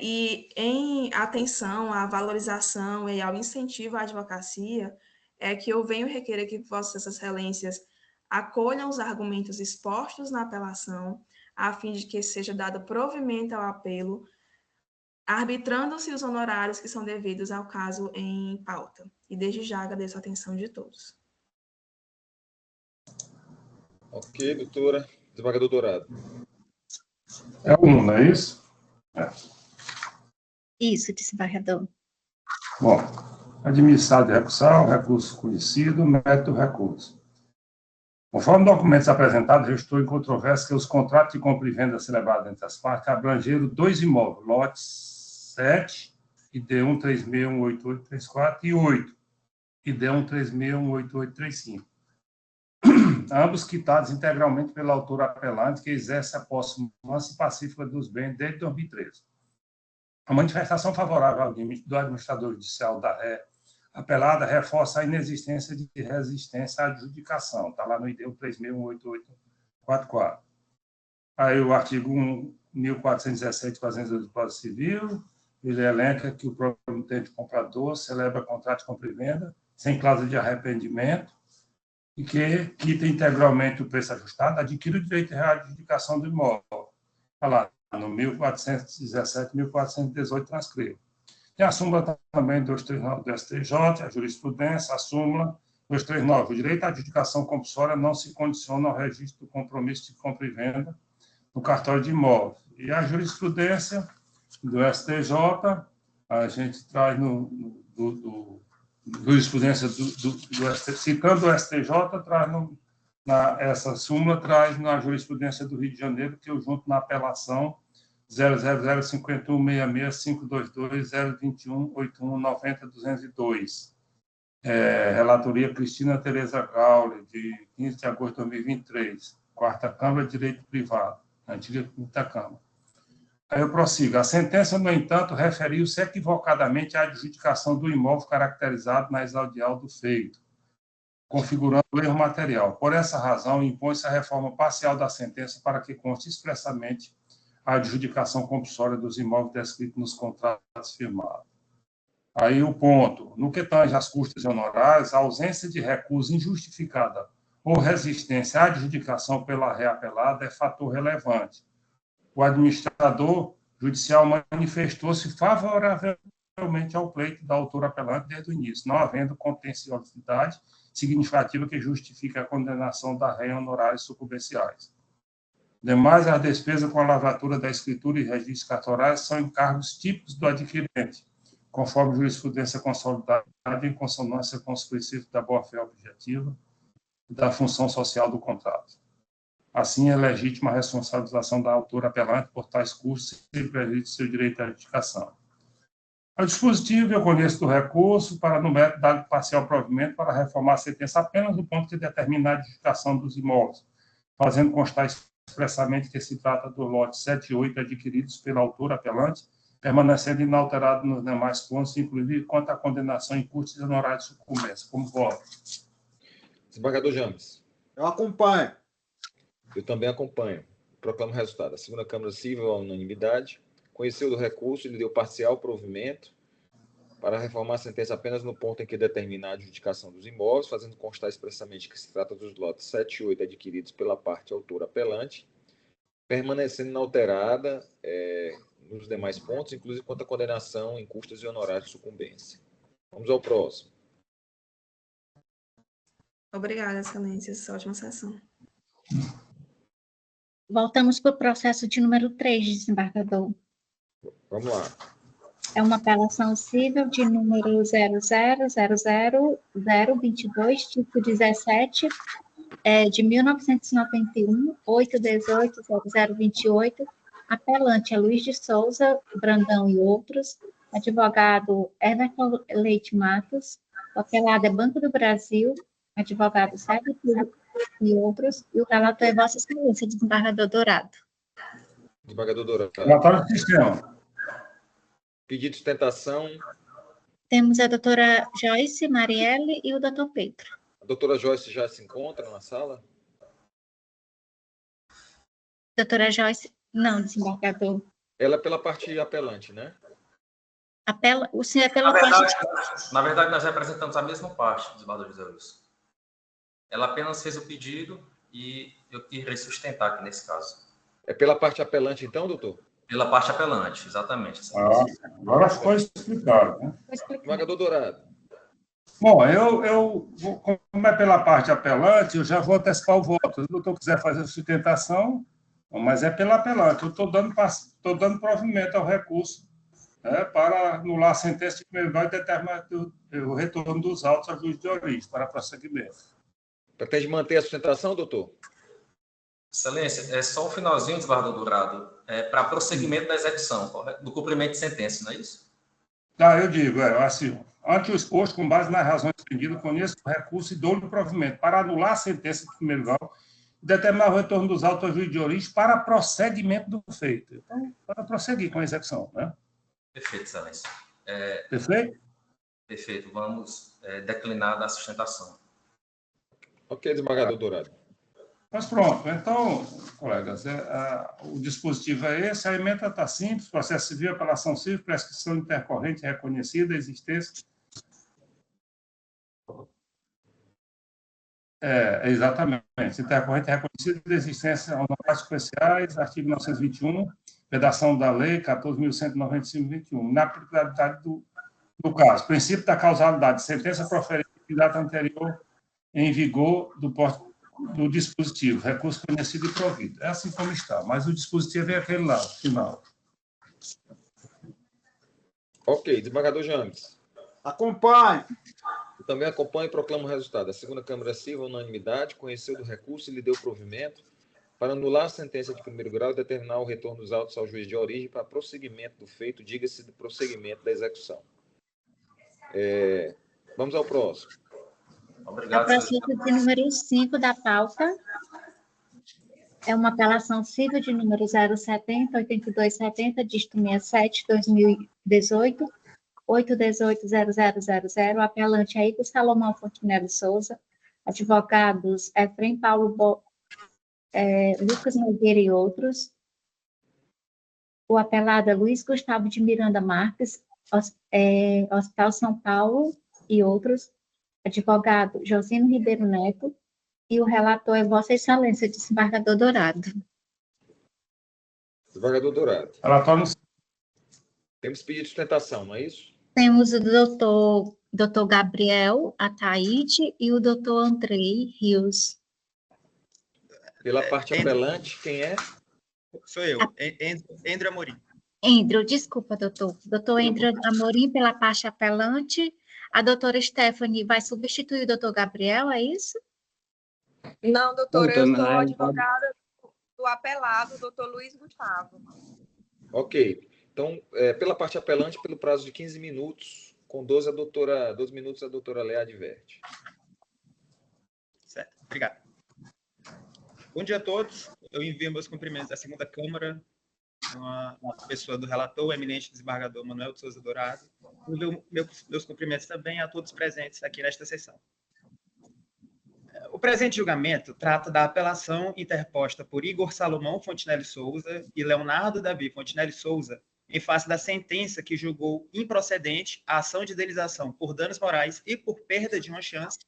E em atenção à valorização e ao incentivo à advocacia, é que eu venho requerer que vossas excelências acolham os argumentos expostos na apelação, a fim de que seja dado provimento ao apelo, arbitrando-se os honorários que são devidos ao caso em pauta. E desde já agradeço a atenção de todos. Ok, doutora. Desembargador Dourado. É um, não é isso? Isso, desembargador. Bom, administrado de recursal, recurso conhecido, mérito do recurso. Conforme documentos apresentados, eu estou em controvérsia que os contratos de compra e venda celebrados entre as partes abrangeram 2 imóveis, lotes 7, ID 1361834 e 8, ID 1361835. Ambos quitados integralmente pelo autor apelante, que exerce a posse mansa e pacífica dos bens desde 2013. A manifestação favorável do administrador judicial da ré apelada reforça a inexistência de resistência à adjudicação. Está lá no ID 1361844. Aí o artigo 1417 do Código Civil, ele elenca que o promitente comprador celebra contrato de compra e venda sem cláusula de arrependimento e que quita integralmente o preço ajustado, adquire o direito de adjudicação do imóvel. Está lá, no 1417 e 1418 transcrito. Tem a súmula também 239 do STJ, a jurisprudência, a súmula 239. O direito à adjudicação compulsória não se condiciona ao registro do compromisso de compra e venda no cartório de imóveis. E a jurisprudência do STJ, a gente traz jurisprudência citando o STJ, traz essa súmula traz na jurisprudência do Rio de Janeiro, que eu junto na apelação 00051665220218190-202. Relatoria Cristina Tereza Gaule, de 15 de agosto de 2023, Quarta Câmara de Direito Privado, antiga Quinta Câmara. Aí eu prossigo. A sentença, no entanto, referiu-se equivocadamente à adjudicação do imóvel caracterizado na exaudial do feito, configurando o erro material. Por essa razão, impõe-se a reforma parcial da sentença para que conste expressamente a adjudicação compulsória dos imóveis descritos nos contratos firmados. Aí o ponto. No que tange às custas e honorários, a ausência de recusa injustificada ou resistência à adjudicação pela reapelada é fator relevante. O administrador judicial manifestou-se favoravelmente ao pleito da autora apelante desde o início, não havendo contenciosidade significativa que justifique a condenação da ré em honorários sucumbenciais. Demais, as despesas com a lavratura da escritura e registros cartorários são encargos típicos do adquirente, conforme jurisprudência consolidada em consonância com os princípios da boa-fé objetiva e da função social do contrato. Assim, é legítima a responsabilização da autora apelante por tais custos sem prejuízo de seu direito à adjudicação. O dispositivo eu conheço do recurso para, no método, dar parcial provimento para reformar a sentença apenas no ponto que determina a adjudicação dos imóveis, fazendo constar expressamente que se trata do lote 7 e 8 adquiridos pela autora apelante, permanecendo inalterado nos demais pontos, inclusive quanto à condenação em custos e honorários de sucumbência. Como voto? Desembargador James. Eu acompanho. Eu também acompanho. Proclamo o resultado. A segunda Câmara Civil, à unanimidade, conheceu do recurso e lhe deu parcial provimento para reformar a sentença apenas no ponto em que determina a adjudicação dos imóveis, fazendo constar expressamente que se trata dos lotes 7 e 8 adquiridos pela parte autora apelante, permanecendo inalterada nos demais pontos, inclusive quanto à condenação em custas e honorários de sucumbência. Vamos ao próximo. Obrigada, Excelência. Ótima sessão. Voltamos para o processo de número 3, desembargador. Vamos lá. É uma apelação civil de número 0000022, tipo 17, de 1991, 818-0028. Apelante é Luiz de Souza, Brandão e outros. Advogado Everton Leite Matos. O apelado é Banco do Brasil. Advogado Sérgio Filho e outros. E o relator é Vossa Excelência, desembargador Dourado. Desembargador Dourado. Relatório do sistema. Pedido de sustentação. Temos a doutora Joyce Marielle e o doutor Pedro. A doutora Joyce já se encontra na sala? Doutora Joyce, não, desembargador. Ela é pela parte apelante, né? O senhor é pela parte... Na verdade, nós representamos a mesma parte, desembargador José Wilson. Ela apenas fez o pedido e eu irei sustentar aqui nesse caso. É pela parte apelante, então, doutor? Pela parte apelante, exatamente. Agora ficou explicado, né? Desembargador Dourado. Bom, como é pela parte apelante, eu já vou antecipar o voto. Se o doutor quiser fazer a sustentação, mas é pela apelante. Eu estou dando provimento ao recurso, né, para anular a sentença de primeiro grau e determinar o retorno dos autos ao juiz de origem para prosseguimento. Pretende manter a sustentação, doutor? Excelência, é só o finalzinho, desembargador Dourado, para prosseguimento da execução, do cumprimento de sentença, não é isso? Eu digo, assim, ante o exposto, com base nas razões pedidas, conheço o recurso e dou-lhe o provimento para anular a sentença de primeiro grau e determinar o retorno dos autos ao juiz de origem para prosseguimento do feito. Então, para prosseguir com a execução, né? Perfeito, Excelência. Perfeito? Perfeito. Vamos declinar da sustentação. Ok, desembargador Dourado. Mas pronto. Então, colegas, o dispositivo é esse, a emenda está simples, processo civil, apelação civil, prescrição intercorrente reconhecida, existência... exatamente. Intercorrente reconhecida, existência honorários especiais, artigo 921, redação da Lei 14.195/21, na aplicabilidade do caso, princípio da causalidade, sentença proferida em data anterior em vigor do dispositivo, recurso conhecido e provido. É assim como está, mas o dispositivo é aquele lá, final. Ok, desembargador James. Acompanhe. Eu também acompanho e proclamo o resultado. A segunda Câmara Civil, unanimidade, conheceu do recurso e lhe deu provimento para anular a sentença de primeiro grau e determinar o retorno dos autos ao juiz de origem para prosseguimento do feito, diga-se do prosseguimento da execução. Vamos ao próximo. Obrigado, A processo de número 5 da pauta é uma apelação civil de número 070-8270, dígito 67-2018, 818-0000, apelante Igor Salomão Fontinelli Souza, advogados Efrem Paulo Lucas Nogueira e outros. O apelado é Luiz Gustavo de Miranda Marques, Hospital São Paulo e outros. Advogado Josino Ribeiro Neto. E o relator é Vossa Excelência, desembargador Dourado. Desembargador Dourado. Relatório. Temos pedido de sustentação, não é isso? Temos o doutor Gabriel Ataíde e o doutor Andrei Rios. Pela parte apelante, quem é? Sou eu, Endro Amorim. Endro, desculpa, doutor. Doutor Endro Amorim, pela parte apelante. A doutora Stephanie vai substituir o doutor Gabriel, é isso? Não, doutora, eu sou advogada do apelado, doutor Luiz Gustavo. Ok. Então, pela parte apelante, pelo prazo de 15 minutos, com 12 minutos, a doutora Léa adverte. Certo, obrigado. Bom dia a todos. Eu envio meus cumprimentos à segunda Câmara, uma pessoa do relator, o eminente desembargador Manuel de Souza Dourado. Envio meus cumprimentos também a todos presentes aqui nesta sessão. O presente julgamento trata da apelação interposta por Igor Salomão Fontinelli Souza e Leonardo Davi Fontinelli Souza em face da sentença que julgou improcedente a ação de indenização por danos morais e por perda de uma chance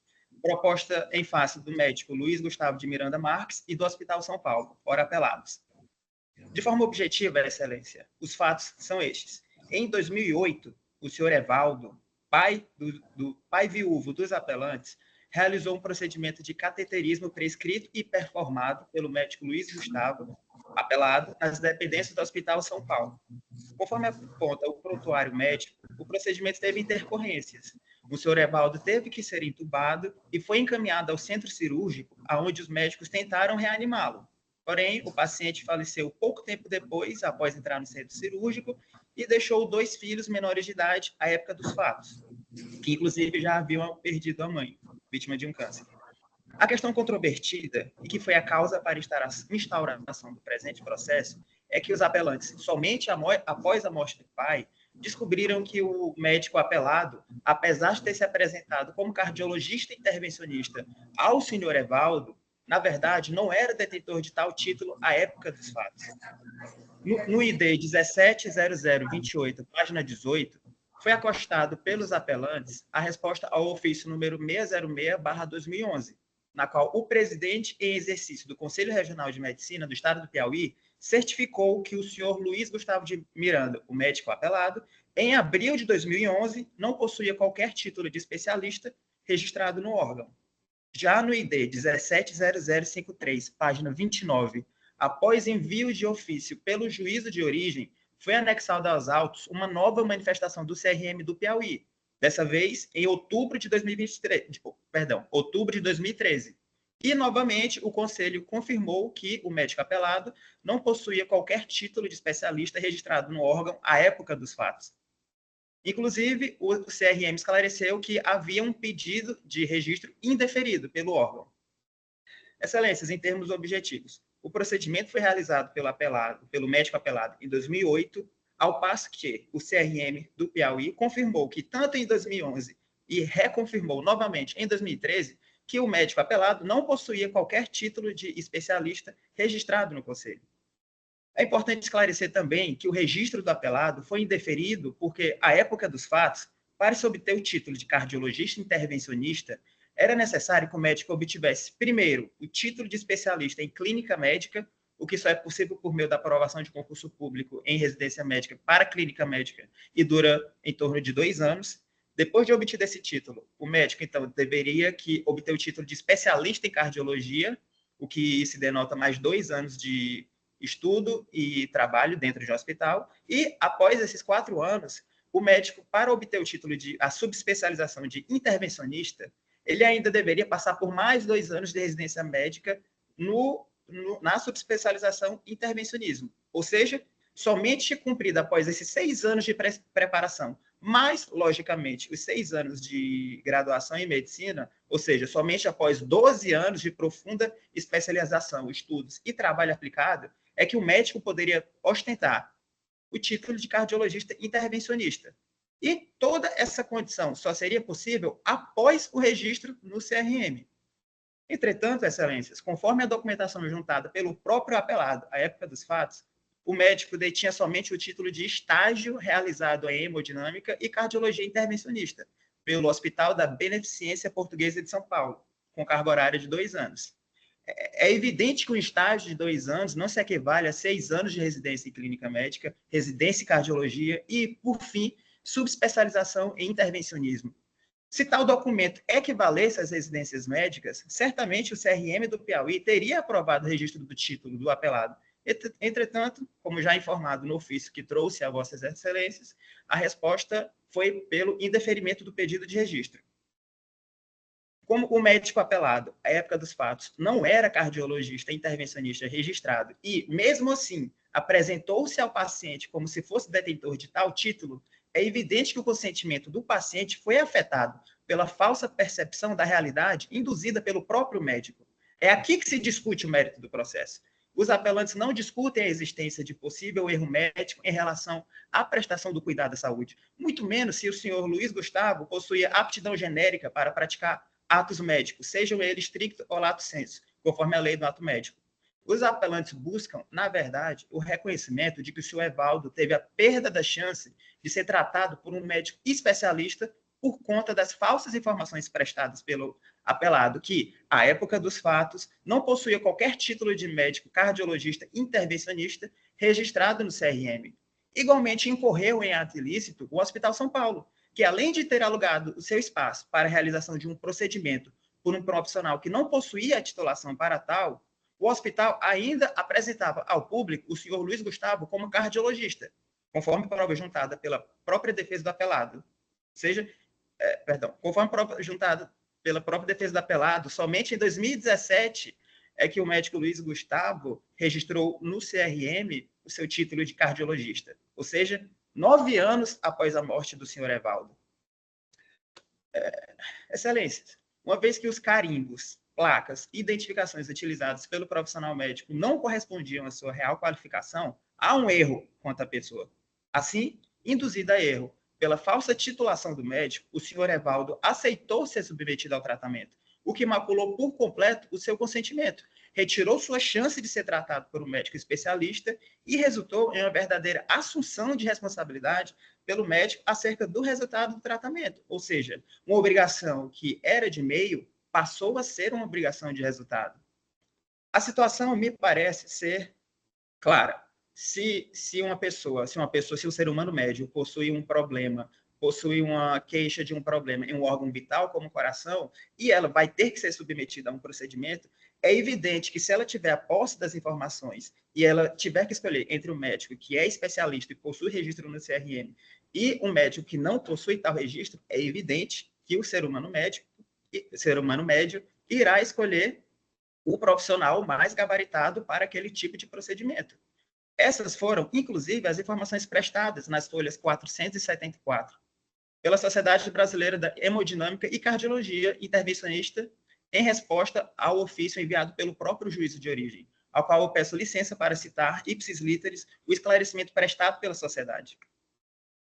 proposta em face do médico Luiz Gustavo de Miranda Marques e do Hospital São Paulo, ora apelados. De forma objetiva, Excelência, os fatos são estes. Em 2008, o senhor Evaldo, pai viúvo dos apelantes, realizou um procedimento de cateterismo prescrito e performado pelo médico Luiz Gustavo, apelado, nas dependências do Hospital São Paulo. Conforme aponta o prontuário médico, o procedimento teve intercorrências. O senhor Evaldo teve que ser entubado e foi encaminhado ao centro cirúrgico, onde os médicos tentaram reanimá-lo. Porém, o paciente faleceu pouco tempo depois, após entrar no centro cirúrgico, e deixou 2 filhos menores de idade à época dos fatos, que inclusive já haviam perdido a mãe, vítima de um câncer. A questão controvertida, e que foi a causa para a instauração do presente processo, é que os apelantes, somente após a morte do pai, descobriram que o médico apelado, apesar de ter se apresentado como cardiologista intervencionista ao senhor Evaldo, na verdade, não era detentor de tal título à época dos fatos. No ID 170028, página 18, foi acostado pelos apelantes a resposta ao ofício número 606/2011, na qual o presidente em exercício do Conselho Regional de Medicina do Estado do Piauí certificou que o senhor Luiz Gustavo de Miranda, o médico apelado, em abril de 2011, não possuía qualquer título de especialista registrado no órgão. Já no ID 170053, página 29, após envio de ofício pelo juízo de origem, foi anexada aos autos uma nova manifestação do CRM do Piauí, dessa vez em outubro de 2013. E, novamente, o Conselho confirmou que o médico apelado não possuía qualquer título de especialista registrado no órgão à época dos fatos. Inclusive, o CRM esclareceu que havia um pedido de registro indeferido pelo órgão. Excelências, em termos objetivos, o procedimento foi realizado pelo médico apelado em 2008, ao passo que o CRM do Piauí confirmou que, tanto em 2011 e reconfirmou novamente em 2013, que o médico apelado não possuía qualquer título de especialista registrado no Conselho. É importante esclarecer também que o registro do apelado foi indeferido porque, à época dos fatos, para se obter o título de cardiologista intervencionista, era necessário que o médico obtivesse, primeiro, o título de especialista em clínica médica, o que só é possível por meio da aprovação de concurso público em residência médica para clínica médica e dura em torno de 2 anos. Depois de obtido esse título, o médico, então, deveria obter o título de especialista em cardiologia, o que se denota mais 2 anos de estudo e trabalho dentro de um hospital. E, após esses 4 anos, o médico, para obter o título a subespecialização de intervencionista, ele ainda deveria passar por mais 2 anos de residência médica na subespecialização intervencionismo. Ou seja, somente cumprida após esses 6 anos de preparação, mais, logicamente, os 6 anos de graduação em medicina, ou seja, somente após 12 anos de profunda especialização, estudos e trabalho aplicado, é que o médico poderia ostentar o título de cardiologista intervencionista. E toda essa condição só seria possível após o registro no CRM. Entretanto, excelências, conforme a documentação juntada pelo próprio apelado à época dos fatos, o médico detinha somente o título de estágio realizado em hemodinâmica e cardiologia intervencionista pelo Hospital da Beneficência Portuguesa de São Paulo, com carga horária de 2 anos. É evidente que um estágio de 2 anos não se equivale a 6 anos de residência em clínica médica, residência em cardiologia e, por fim, subespecialização em intervencionismo. Se tal documento equivalesse às residências médicas, certamente o CRM do Piauí teria aprovado o registro do título do apelado. Entretanto, como já informado no ofício que trouxe a Vossas Excelências, a resposta foi pelo indeferimento do pedido de registro. Como o médico apelado, à época dos fatos, não era cardiologista intervencionista registrado e, mesmo assim, apresentou-se ao paciente como se fosse detentor de tal título, é evidente que o consentimento do paciente foi afetado pela falsa percepção da realidade induzida pelo próprio médico. É aqui que se discute o mérito do processo. Os apelantes não discutem a existência de possível erro médico em relação à prestação do cuidado à saúde, muito menos se o senhor Luiz Gustavo possuía aptidão genérica para praticar atos médicos, sejam eles stricto ou lato sensu, conforme a lei do ato médico. Os apelantes buscam, na verdade, o reconhecimento de que o senhor Evaldo teve a perda da chance de ser tratado por um médico especialista por conta das falsas informações prestadas pelo apelado, que, à época dos fatos, não possuía qualquer título de médico cardiologista intervencionista registrado no CRM. Igualmente, incorreu em ato ilícito o Hospital São Paulo, que, além de ter alugado o seu espaço para a realização de um procedimento por um profissional que não possuía a titulação para tal, o hospital ainda apresentava ao público o senhor Luiz Gustavo como cardiologista, conforme prova juntada pela própria defesa do apelado. Conforme prova juntada pela própria defesa do apelado, somente em 2017 é que o médico Luiz Gustavo registrou no CRM o seu título de cardiologista, ou seja, 9 anos após a morte do senhor Evaldo. Excelências, uma vez que os carimbos, placas e identificações utilizadas pelo profissional médico não correspondiam à sua real qualificação, há um erro quanto à pessoa. Assim, induzido a erro pela falsa titulação do médico, o senhor Evaldo aceitou ser submetido ao tratamento, o que maculou por completo o seu consentimento, retirou sua chance de ser tratado por um médico especialista e resultou em uma verdadeira assunção de responsabilidade pelo médico acerca do resultado do tratamento. Ou seja, uma obrigação que era de meio passou a ser uma obrigação de resultado. A situação me parece ser clara. Se o ser humano médio possui um problema, possui uma queixa de um problema em um órgão vital, como o coração, e ela vai ter que ser submetida a um procedimento, é evidente que se ela tiver a posse das informações e ela tiver que escolher entre um médico que é especialista e possui registro no CRM e um médico que não possui tal registro, é evidente que o ser humano médio irá escolher o profissional mais gabaritado para aquele tipo de procedimento. Essas foram, inclusive, as informações prestadas nas folhas 474 pela Sociedade Brasileira da Hemodinâmica e Cardiologia Intervencionista em resposta ao ofício enviado pelo próprio juízo de origem, ao qual eu peço licença para citar, ipsis literis, o esclarecimento prestado pela sociedade.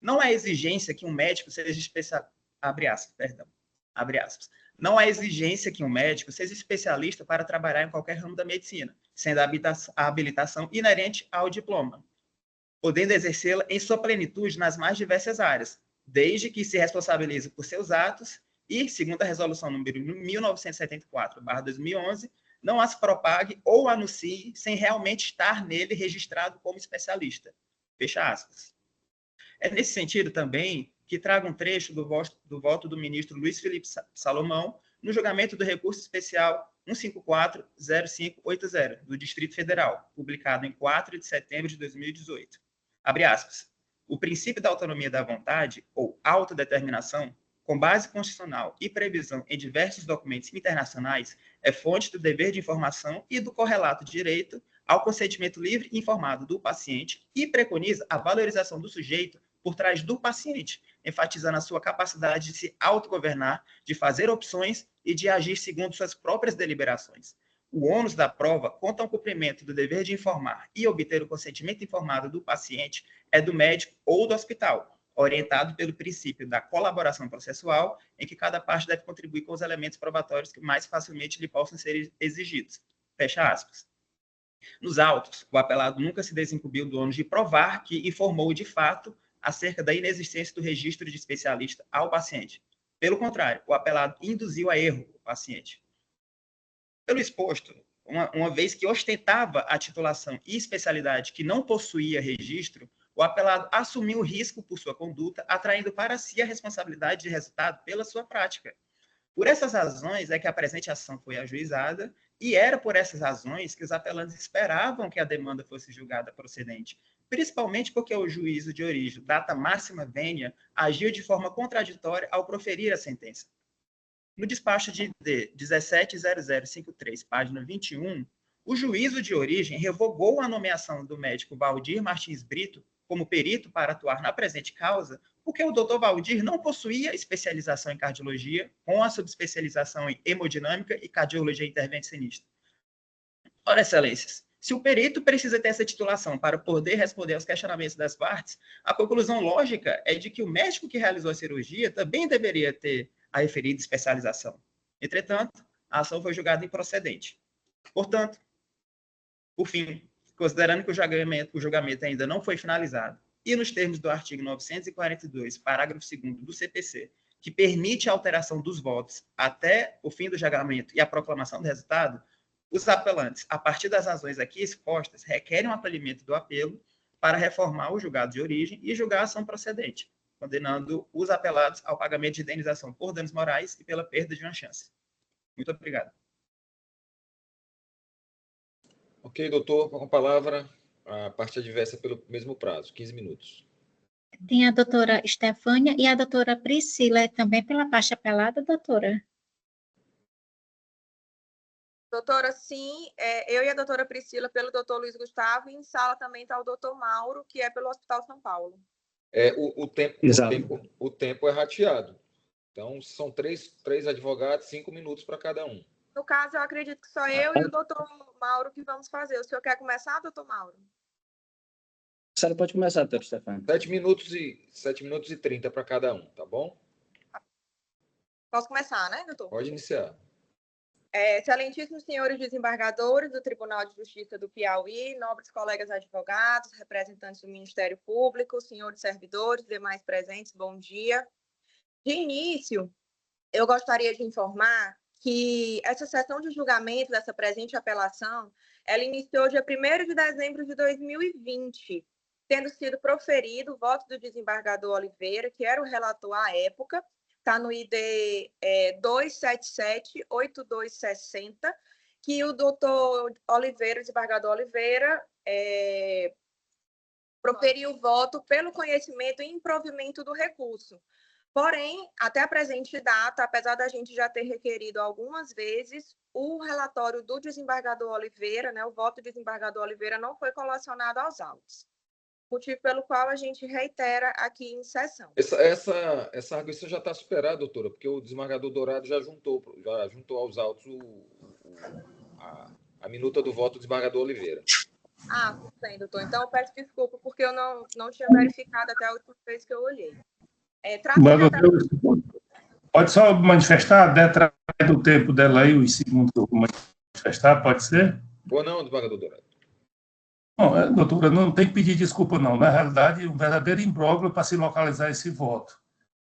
Não há exigência que um médico seja Não há exigência que um médico seja especialista para trabalhar em qualquer ramo da medicina, sendo a habilitação inerente ao diploma, podendo exercê-la em sua plenitude nas mais diversas áreas, desde que se responsabilize por seus atos e, segundo a resolução número 1974/2011, não as propague ou anuncie sem realmente estar nele registrado como especialista. Fecha aspas. É nesse sentido também que trago um trecho do voto do ministro Luiz Felipe Salomão no julgamento do recurso especial 154-0580, do Distrito Federal, publicado em 4 de setembro de 2018. Abre aspas. O princípio da autonomia da vontade, ou autodeterminação, com base constitucional e previsão em diversos documentos internacionais, é fonte do dever de informação e do correlato de direito ao consentimento livre e informado do paciente e preconiza a valorização do sujeito por trás do paciente, enfatizando a sua capacidade de se autogovernar, de fazer opções e de agir segundo suas próprias deliberações. O ônus da prova quanto ao cumprimento do dever de informar e obter o consentimento informado do paciente é do médico ou do hospital, orientado pelo princípio da colaboração processual, em que cada parte deve contribuir com os elementos probatórios que mais facilmente lhe possam ser exigidos. Fecha aspas. Nos autos, o apelado nunca se desincumbiu do ônus de provar que informou de fato acerca da inexistência do registro de especialista ao paciente. Pelo contrário, o apelado induziu a erro o paciente. Pelo exposto, uma vez que ostentava a titulação e especialidade que não possuía registro, o apelado assumiu o risco por sua conduta, atraindo para si a responsabilidade de resultado pela sua prática. Por essas razões é que a presente ação foi ajuizada, e era por essas razões que os apelantes esperavam que a demanda fosse julgada procedente, principalmente porque o juízo de origem, data máxima vênia, agiu de forma contraditória ao proferir a sentença. No despacho de 170053, página 21, o juízo de origem revogou a nomeação do médico Valdir Martins Brito como perito para atuar na presente causa, porque o Dr. Valdir não possuía especialização em cardiologia, com a subespecialização em hemodinâmica e cardiologia intervencionista. Ora, excelências, se o perito precisa ter essa titulação para poder responder aos questionamentos das partes, a conclusão lógica é de que o médico que realizou a cirurgia também deveria ter a referida especialização. Entretanto, a ação foi julgada improcedente. Portanto, por fim, considerando que o julgamento ainda não foi finalizado, e nos termos do artigo 942, parágrafo 2º do CPC, que permite a alteração dos votos até o fim do julgamento e a proclamação do resultado, os apelantes, a partir das razões aqui expostas, requerem o acolhimento do apelo para reformar o julgado de origem e julgar a ação procedente, condenando os apelados ao pagamento de indenização por danos morais e pela perda de uma chance. Muito obrigado. Ok, doutor, com a palavra, a parte adversa pelo mesmo prazo, 15 minutos. Tem a doutora Estefânia e a doutora Priscila, também pela parte apelada, doutora? Doutora, sim, eu e a doutora Priscila pelo doutor Luiz Gustavo, e em sala também está o doutor Mauro, que é pelo Hospital São Paulo. O tempo é rateado. Então, são três advogados, 5 minutos para cada um. No caso, eu acredito que só eu e o doutor Mauro que vamos fazer. O senhor quer começar, doutor Mauro? A senhora pode começar, doutor Stefano. 7 minutos e 30 para cada um, tá bom? Posso começar, né, doutor? Pode iniciar. Excelentíssimos senhores desembargadores do Tribunal de Justiça do Piauí, nobres colegas advogados, representantes do Ministério Público, senhores servidores, demais presentes, bom dia. De início, eu gostaria de informar que essa sessão de julgamento dessa presente apelação, ela iniciou dia 1º de dezembro de 2020, tendo sido proferido o voto do desembargador Oliveira, que era o relator à época, está no ID 277-8260, que o doutor Oliveira, o desembargador Oliveira, proferiu o voto pelo conhecimento e improvimento do recurso. Porém, até a presente data, apesar da gente já ter requerido algumas vezes, o relatório do desembargador Oliveira, né, o voto do desembargador Oliveira não foi colacionado aos autos. Motivo pelo qual a gente reitera aqui em sessão. Essa arguição já está superada, doutora, porque o desembargador Dourado já juntou aos autos a minuta do voto do desembargador Oliveira. Ah, tudo bem, doutor. Então, eu peço desculpa, porque eu não tinha verificado até a última vez que eu olhei. Pode só manifestar, detrás do tempo dela aí, os segundos que eu vou manifestar, pode ser? Ou não, desembargador Dourado? Não, doutora, não tem que pedir desculpa, não. Na realidade, um verdadeiro imbróglio para se localizar esse voto.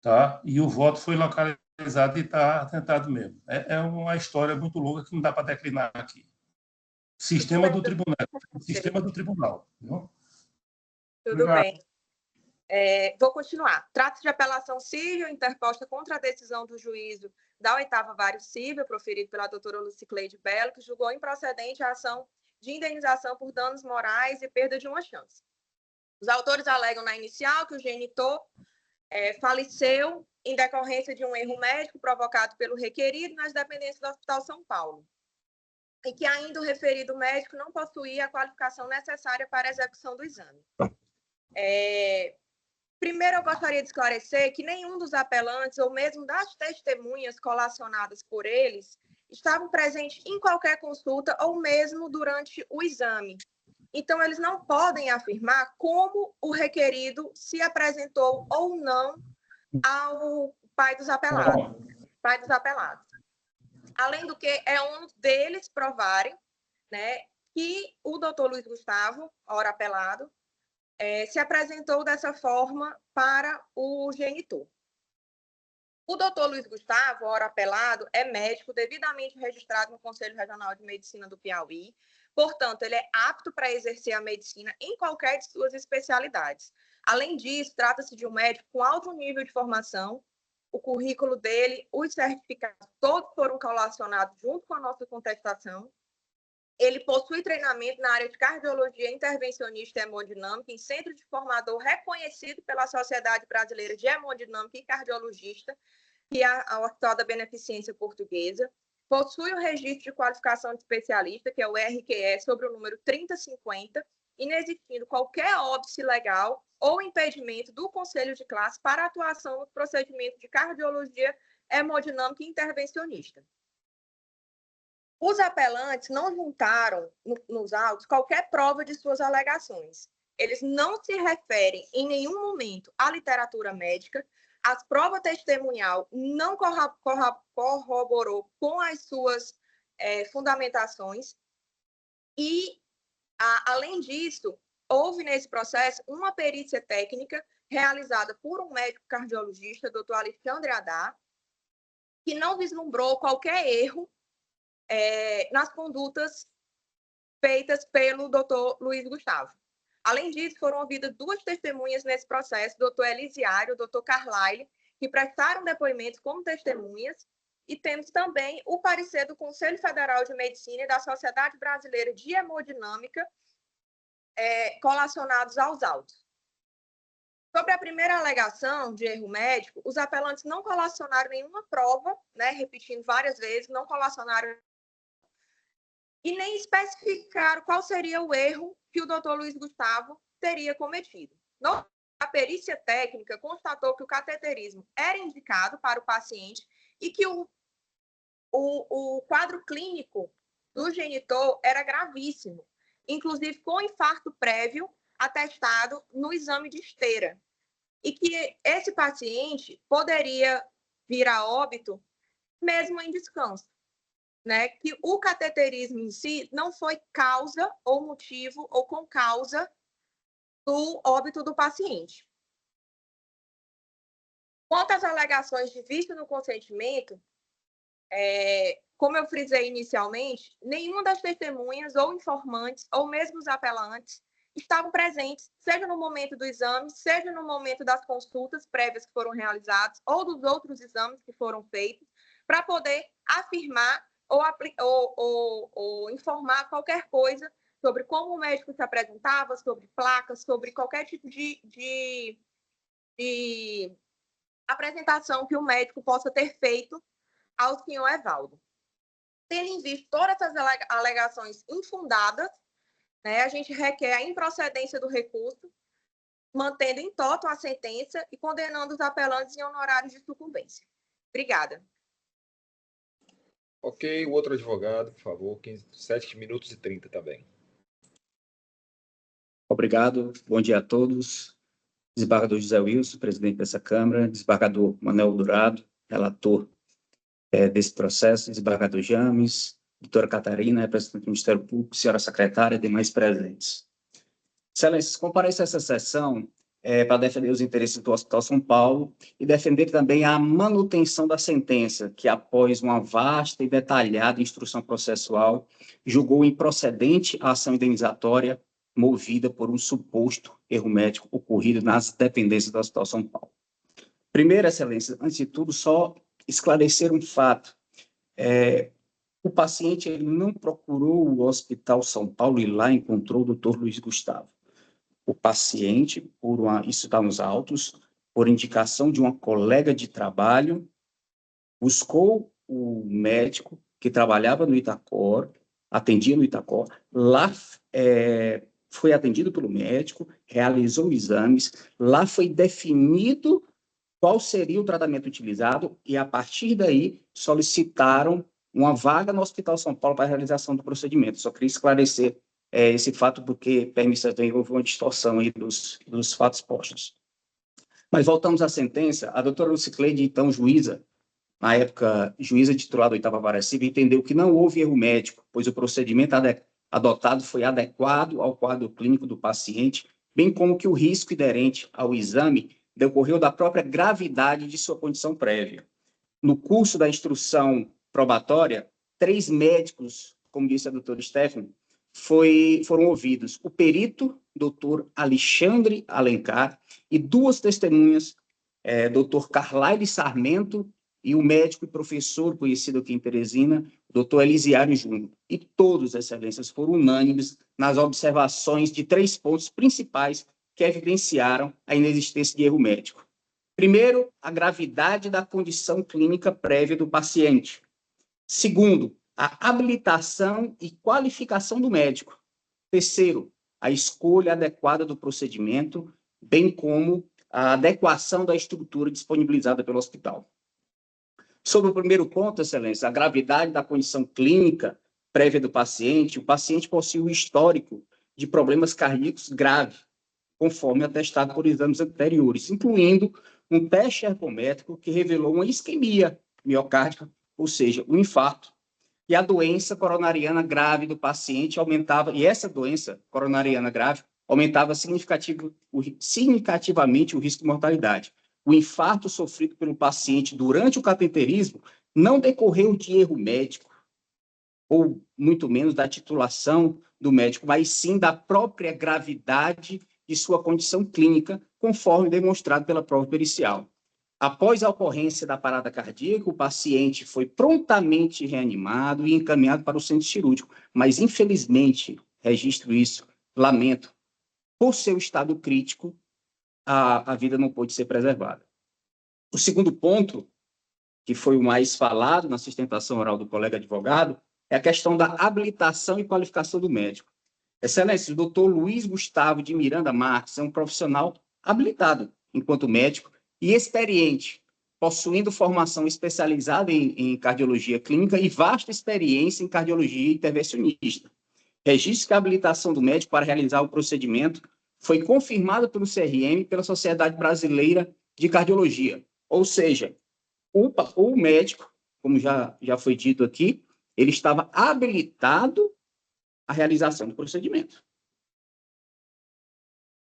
Tá? E o voto foi localizado realizado e está tentado mesmo. É uma história muito longa que não dá para declinar aqui. Sistema do tribunal. Não? Tudo bem. Vou continuar. Trata-se de apelação civil interposta contra a decisão do juízo da 8ª Vara Civil, proferido pela doutora Lucicleide Belo, que julgou improcedente a ação de indenização por danos morais e perda de uma chance. Os autores alegam na inicial que o genitor faleceu em decorrência de um erro médico provocado pelo requerido nas dependências do Hospital São Paulo, e que ainda o referido médico não possuía a qualificação necessária para a execução do exame. Primeiro, eu gostaria de esclarecer que nenhum dos apelantes, ou mesmo das testemunhas colacionadas por eles, estavam presentes em qualquer consulta ou mesmo durante o exame. Então, eles não podem afirmar como o requerido se apresentou ou não ao pai dos apelados. Além do que, é um deles provarem, né, que o doutor Luiz Gustavo, ora apelado, se apresentou dessa forma para o genitor. O doutor Luiz Gustavo, ora apelado, é médico devidamente registrado no Conselho Regional de Medicina do Piauí, portanto, ele é apto para exercer a medicina em qualquer de suas especialidades. Além disso, trata-se de um médico com alto nível de formação, o currículo dele, os certificados, todos foram colacionados junto com a nossa contestação. Ele possui treinamento na área de cardiologia intervencionista e hemodinâmica em centro de formador reconhecido pela Sociedade Brasileira de Hemodinâmica e Cardiologista, que é a Hospital da Beneficência Portuguesa. Possui o registro de qualificação de especialista, que é o RQE, sobre o número 3050, inexistindo qualquer óbice legal ou impedimento do Conselho de Classe para atuação no procedimento de cardiologia hemodinâmica e intervencionista. Os apelantes não juntaram nos autos qualquer prova de suas alegações. Eles não se referem em nenhum momento à literatura médica, a prova testemunhal não corroborou com as suas fundamentações e, além disso, houve nesse processo uma perícia técnica realizada por um médico cardiologista, Dr. Alexandre Haddad, que não vislumbrou qualquer erro nas condutas feitas pelo doutor Luiz Gustavo. Além disso, foram ouvidas 2 testemunhas nesse processo, o doutor Elisiário e o doutor Carlyle, que prestaram depoimentos como testemunhas, e temos também o parecer do Conselho Federal de Medicina e da Sociedade Brasileira de Hemodinâmica, colacionados aos autos. Sobre a primeira alegação de erro médico, os apelantes não colacionaram nenhuma prova, né, repetindo várias vezes, não colacionaram e nem especificaram qual seria o erro que o doutor Luiz Gustavo teria cometido. A perícia técnica constatou que o cateterismo era indicado para o paciente e que o quadro clínico do genitor era gravíssimo, inclusive com infarto prévio atestado no exame de esteira, e que esse paciente poderia vir a óbito mesmo em descanso. Né, que o cateterismo em si não foi causa ou motivo ou com causa do óbito do paciente. Quanto às alegações de vício no consentimento, como eu frisei inicialmente, nenhuma das testemunhas ou informantes ou mesmo os apelantes estavam presentes, seja no momento do exame, seja no momento das consultas prévias que foram realizadas ou dos outros exames que foram feitos, para poder afirmar ou informar qualquer coisa sobre como o médico se apresentava, sobre placas, sobre qualquer tipo de apresentação que o médico possa ter feito ao senhor Evaldo. Tendo em vista todas essas alegações infundadas, né, a gente requer a improcedência do recurso, mantendo em toto a sentença e condenando os apelantes em honorários de sucumbência. Obrigada. Ok, o outro advogado, por favor, 7 minutos e 30 também. Obrigado, bom dia a todos. Desembargador José Wilson, presidente dessa Câmara, desembargador Manuel Dourado, relator desse processo, desembargador James, doutora Catarina, representante do Ministério Público, senhora secretária e demais presentes. Excelências, compareço a essa sessão para defender os interesses do Hospital São Paulo e defender também a manutenção da sentença, que após uma vasta e detalhada instrução processual, julgou improcedente a ação indenizatória movida por um suposto erro médico ocorrido nas dependências do Hospital São Paulo. Primeiro, Excelência, antes de tudo, só esclarecer um fato. O paciente ele não procurou o Hospital São Paulo e lá encontrou o Dr. Luiz Gustavo. O paciente, isso está nos autos, por indicação de uma colega de trabalho, buscou o médico que trabalhava no Itacor, atendia no Itacor, lá foi atendido pelo médico, realizou exames, lá foi definido qual seria o tratamento utilizado e, a partir daí, solicitaram uma vaga no Hospital São Paulo para a realização do procedimento. Só queria esclarecer esse fato, porque permissão houve uma distorção aí dos fatos postos. Mas voltamos à sentença. A doutora Lucicleide, então juíza, na época juíza titular da 8ª Vara Civil, entendeu que não houve erro médico, pois o procedimento adotado foi adequado ao quadro clínico do paciente, bem como que o risco inerente ao exame decorreu da própria gravidade de sua condição prévia. No curso da instrução probatória, 3 médicos, como disse a doutora Stephanie, foram ouvidos o perito, doutor Alexandre Alencar, e 2 testemunhas, doutor Carlaile Sarmento e o médico e professor conhecido aqui em Teresina, doutor Elisiário Júnior. E todos, excelências, foram unânimes nas observações de 3 pontos principais que evidenciaram a inexistência de erro médico. Primeiro, a gravidade da condição clínica prévia do paciente. Segundo, a habilitação e qualificação do médico. Terceiro, a escolha adequada do procedimento, bem como a adequação da estrutura disponibilizada pelo hospital. Sobre o primeiro ponto, excelência, a gravidade da condição clínica prévia do paciente, o paciente possui um histórico de problemas cardíacos graves, conforme atestado por exames anteriores, incluindo um teste ergométrico que revelou uma isquemia miocárdica, ou seja, um infarto. E a doença coronariana grave do paciente aumentava, e essa doença coronariana grave aumentava significativamente o risco de mortalidade. O infarto sofrido pelo paciente durante o cateterismo não decorreu de erro médico, ou muito menos da titulação do médico, mas sim da própria gravidade de sua condição clínica, conforme demonstrado pela prova pericial. Após a ocorrência da parada cardíaca, o paciente foi prontamente reanimado e encaminhado para o centro cirúrgico, mas, infelizmente, registro isso, lamento, por seu estado crítico, a vida não pôde ser preservada. O segundo ponto, que foi o mais falado na sustentação oral do colega advogado, é a questão da habilitação e qualificação do médico. Excelência, o doutor Luiz Gustavo de Miranda Marques é um profissional habilitado enquanto médico e experiente, possuindo formação especializada em cardiologia clínica e vasta experiência em cardiologia intervencionista. Registro que a habilitação do médico para realizar o procedimento foi confirmada pelo CRM e pela Sociedade Brasileira de Cardiologia. Ou seja, o médico, como já foi dito aqui, ele estava habilitado à realização do procedimento.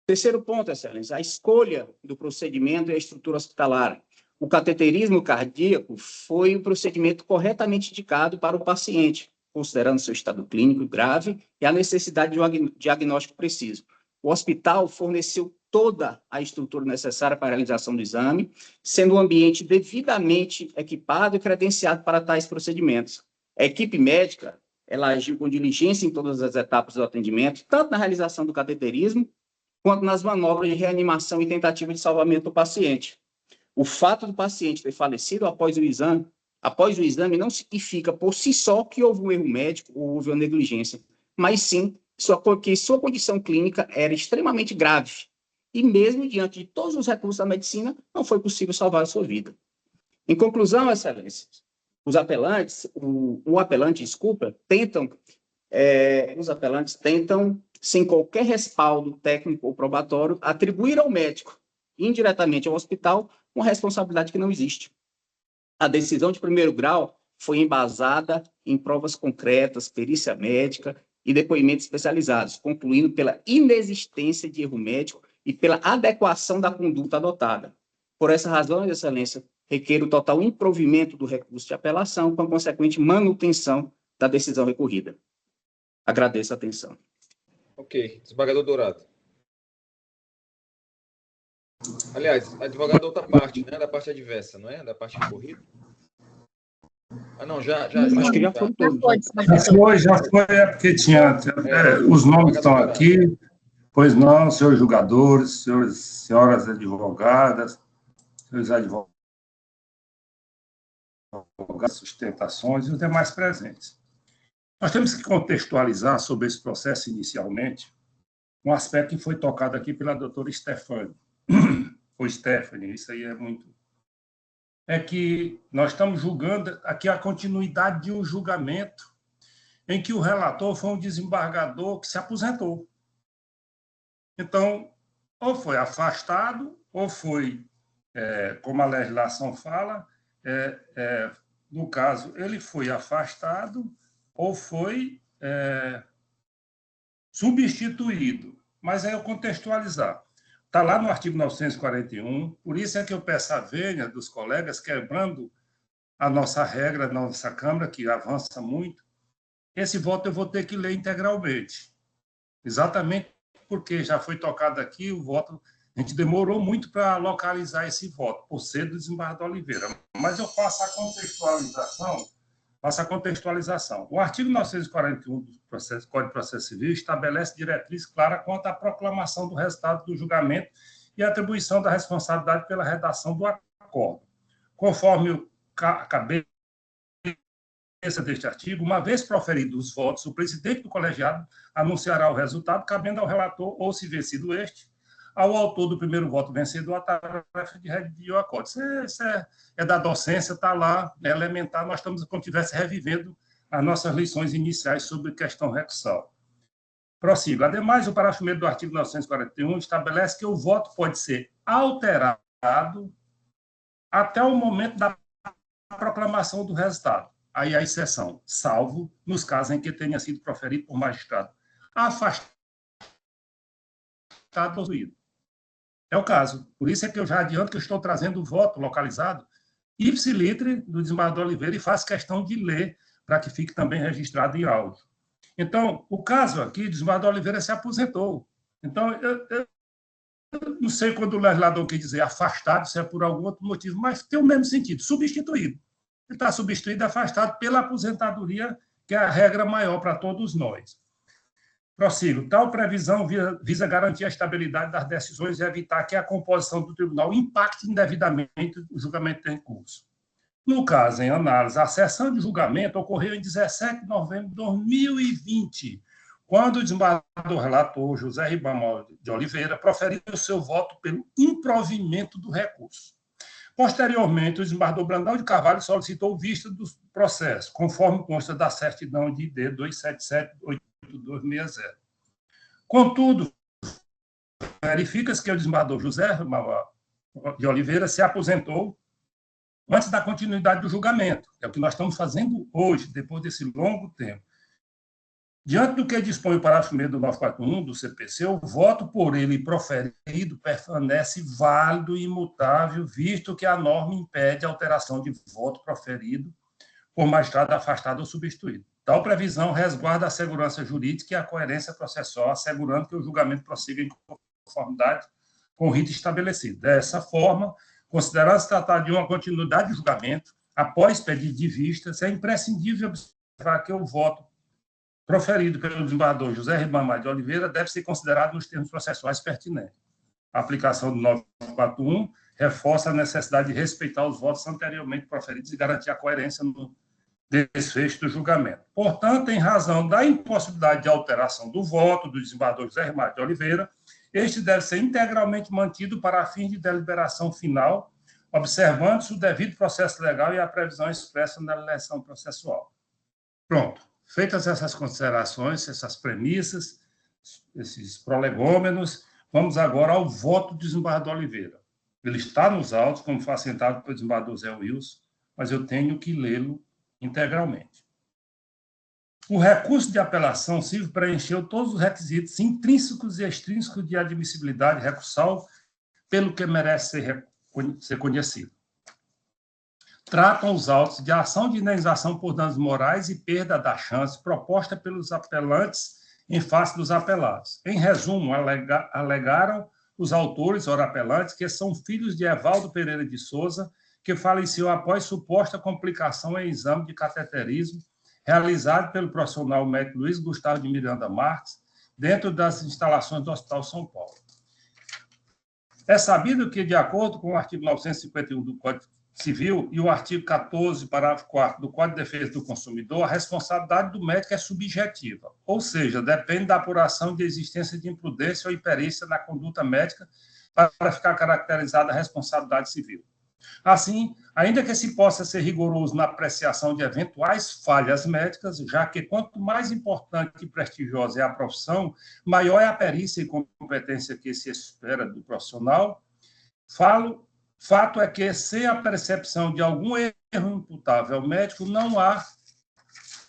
Terceiro ponto, excelência, a escolha do procedimento e a estrutura hospitalar. O cateterismo cardíaco foi o procedimento corretamente indicado para o paciente, considerando seu estado clínico grave e a necessidade de um diagnóstico preciso. O hospital forneceu toda a estrutura necessária para a realização do exame, sendo um ambiente devidamente equipado e credenciado para tais procedimentos. A equipe médica, ela agiu com diligência em todas as etapas do atendimento, tanto na realização do cateterismo, quanto nas manobras de reanimação e tentativa de salvamento do paciente. O fato do paciente ter falecido após o exame não significa por si só que houve um erro médico ou houve uma negligência, mas sim que sua condição clínica era extremamente grave e mesmo diante de todos os recursos da medicina, não foi possível salvar a sua vida. Em conclusão, excelência, os apelantes tentam, sem qualquer respaldo técnico ou probatório, atribuir ao médico, indiretamente ao hospital, uma responsabilidade que não existe. A decisão de primeiro grau foi embasada em provas concretas, perícia médica e depoimentos especializados, concluindo pela inexistência de erro médico e pela adequação da conduta adotada. Por essa razão, Excelência, requer o total improvimento do recurso de apelação com a consequente manutenção da decisão recorrida. Agradeço a atenção. Ok. Desembargador Dourado. Aliás, advogado da outra parte, né? Da parte adversa, não é? Da parte recorrida. Ah, não, já. Acho que já foram todos. Já foi, é porque tinha... os nomes estão aqui. Pois não, senhores julgadores, senhoras advogadas, senhores advogados, sustentações e os demais presentes. Nós temos que contextualizar sobre esse processo inicialmente um aspecto que foi tocado aqui pela doutora Stephanie. Ou Stephanie, isso aí é muito... É que nós estamos julgando aqui a continuidade de um julgamento em que o relator foi um desembargador que se aposentou. Então, ou foi afastado, ou foi, como a legislação fala, no caso, ele foi afastado ou foi substituído. Mas aí eu contextualizar. Está lá no artigo 941, por isso é que eu peço a vênia dos colegas, quebrando a nossa regra, a nossa Câmara, que avança muito. Esse voto eu vou ter que ler integralmente. Exatamente porque já foi tocado aqui o voto, a gente demorou muito para localizar esse voto, por ser do desembargador Oliveira. Mas eu faço a contextualização. O artigo 941 do Código de Processo Civil estabelece diretriz clara quanto à proclamação do resultado do julgamento e atribuição da responsabilidade pela redação do acordo. Conforme o cabeça deste artigo, uma vez proferidos os votos, o presidente do colegiado anunciará o resultado, cabendo ao relator, ou se vencido este, ao autor do primeiro voto vencedor, a tarefa de redigir o acordo. Isso é da docência, está lá, é elementar, nós estamos como se estivesse revivendo as nossas lições iniciais sobre questão recursal. Prossigo. Ademais, o parágrafo 1º do artigo 941 estabelece que o voto pode ser alterado até o momento da proclamação do resultado. Aí a exceção, salvo nos casos em que tenha sido proferido por magistrado afastado ou possuído. É o caso. Por isso é que eu já adianto que eu estou trazendo o voto localizado ipsilitre do desembargador Oliveira e faço questão de ler para que fique também registrado em áudio. Então, o caso aqui, o desembargador Oliveira se aposentou. Então, eu não sei quando o legislador quer dizer afastado, se é por algum outro motivo, mas tem o mesmo sentido, substituído. Ele está substituído, afastado pela aposentadoria, que é a regra maior para todos nós. Prossigo. Tal previsão visa garantir a estabilidade das decisões e evitar que a composição do tribunal impacte indevidamente o julgamento em curso. No caso, em análise, a sessão de julgamento ocorreu em 17 de novembro de 2020, quando o desembargador relator José Ribamar de Oliveira proferiu o seu voto pelo improvimento do recurso. Posteriormente, o desembargador Brandão de Carvalho solicitou vista do processo, conforme consta da certidão de ID 2778260. Contudo, verifica-se que o desembargador José de Oliveira se aposentou antes da continuidade do julgamento, que é o que nós estamos fazendo hoje, depois desse longo tempo. Diante do que dispõe o parágrafo 1º do 941 do CPC, o voto por ele proferido permanece válido e imutável, visto que a norma impede a alteração de voto proferido por magistrado afastado ou substituído. Tal previsão resguarda a segurança jurídica e a coerência processual, assegurando que o julgamento prossiga em conformidade com o rito estabelecido. Dessa forma, considerando-se tratar de uma continuidade de julgamento, após pedido de vistas, é imprescindível observar que o voto proferido pelo desembargador José Ribamar de Oliveira deve ser considerado nos termos processuais pertinentes. A aplicação do 941 reforça a necessidade de respeitar os votos anteriormente proferidos e garantir a coerência no desfecho do julgamento. Portanto, em razão da impossibilidade de alteração do voto do desembargador José Ribamar de Oliveira, este deve ser integralmente mantido para fins de deliberação final, observando-se o devido processo legal e a previsão expressa na legislação processual. Pronto. Feitas essas considerações, essas premissas, esses prolegômenos, vamos agora ao voto do desembargador Oliveira. Ele está nos autos, como foi assentado pelo desembargador Zé Wilson, mas eu tenho que lê-lo integralmente. O recurso de apelação civil preencheu todos os requisitos intrínsecos e extrínsecos de admissibilidade recursal, pelo que merece ser conhecido. Tratam os autos de ação de indenização por danos morais e perda da chance proposta pelos apelantes em face dos apelados. Em resumo, alegaram os autores, ora apelantes, que são filhos de Evaldo Pereira de Souza, que faleceu após suposta complicação em exame de cateterismo realizado pelo profissional médico Luiz Gustavo de Miranda Marques, dentro das instalações do Hospital São Paulo. É sabido que, de acordo com o artigo 951 do Código Civil e o artigo 14, parágrafo 4º do Código de Defesa do Consumidor, a responsabilidade do médico é subjetiva, ou seja, depende da apuração de existência de imprudência ou imperícia na conduta médica para ficar caracterizada a responsabilidade civil. Assim, ainda que se possa ser rigoroso na apreciação de eventuais falhas médicas, já que quanto mais importante e prestigiosa é a profissão, maior é a perícia e competência que se espera do profissional, fato é que, sem a percepção de algum erro imputável ao médico, não há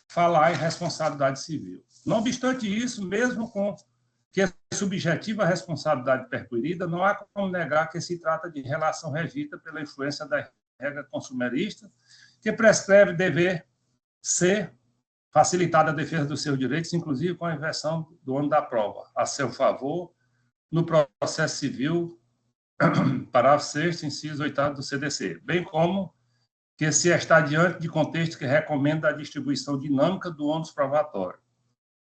falar em responsabilidade civil. Não obstante isso, mesmo com que é subjetiva a responsabilidade perquirida, não há como negar que se trata de relação regida pela influência da regra consumerista, que prescreve dever ser facilitada a defesa dos seus direitos, inclusive com a inversão do ônus da prova, a seu favor, no processo civil, parágrafo 6º, inciso 8º do CDC, bem como que se está diante de contexto que recomenda a distribuição dinâmica do ônus provatório.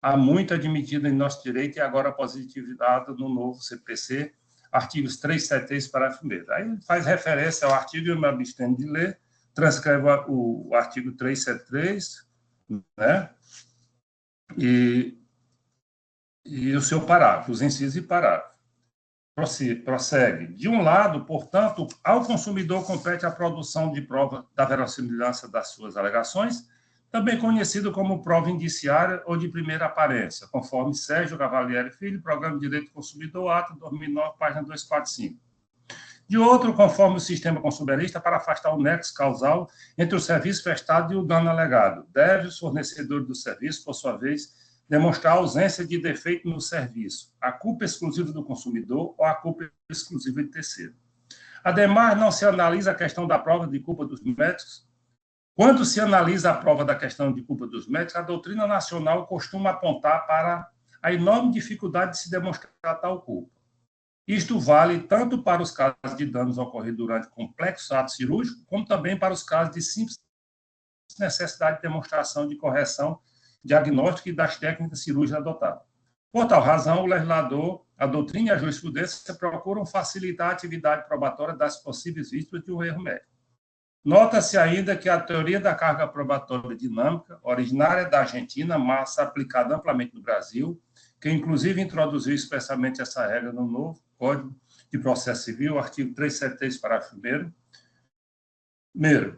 Há muito admitido em nosso direito e agora positivado no novo CPC, artigos 373, parágrafo 1º. Aí faz referência ao artigo, eu me abstenho de ler, transcreve o artigo 373, né? E o seu parágrafo, os incisos e parágrafo. Prossegue. De um lado, portanto, ao consumidor compete a produção de prova da verossimilhança das suas alegações, também conhecido como prova indiciária ou de primeira aparência, conforme Sérgio Cavalieri Filho, Programa de Direito do Consumidor, ato 2009, página 245. De outro, conforme o sistema consumerista, para afastar o nexo causal entre o serviço prestado e o dano alegado, deve os fornecedores do serviço, por sua vez, demonstrar a ausência de defeito no serviço, a culpa exclusiva do consumidor ou a culpa exclusiva de terceiro. Ademais, não se analisa a questão da prova de culpa dos médicos. Quando se analisa a prova da questão de culpa dos médicos, a doutrina nacional costuma apontar para a enorme dificuldade de se demonstrar tal culpa. Isto vale tanto para os casos de danos ocorridos durante complexo ato cirúrgico, como também para os casos de simples necessidade de demonstração de correção diagnóstica e das técnicas cirúrgicas adotadas. Por tal razão, o legislador, a doutrina e a jurisprudência procuram facilitar a atividade probatória das possíveis vítimas de um erro médico. Nota-se ainda que a teoria da carga probatória dinâmica, originária da Argentina, mas aplicada amplamente no Brasil, que inclusive introduziu especialmente essa regra no novo Código de Processo Civil, artigo 373, parágrafo 1º,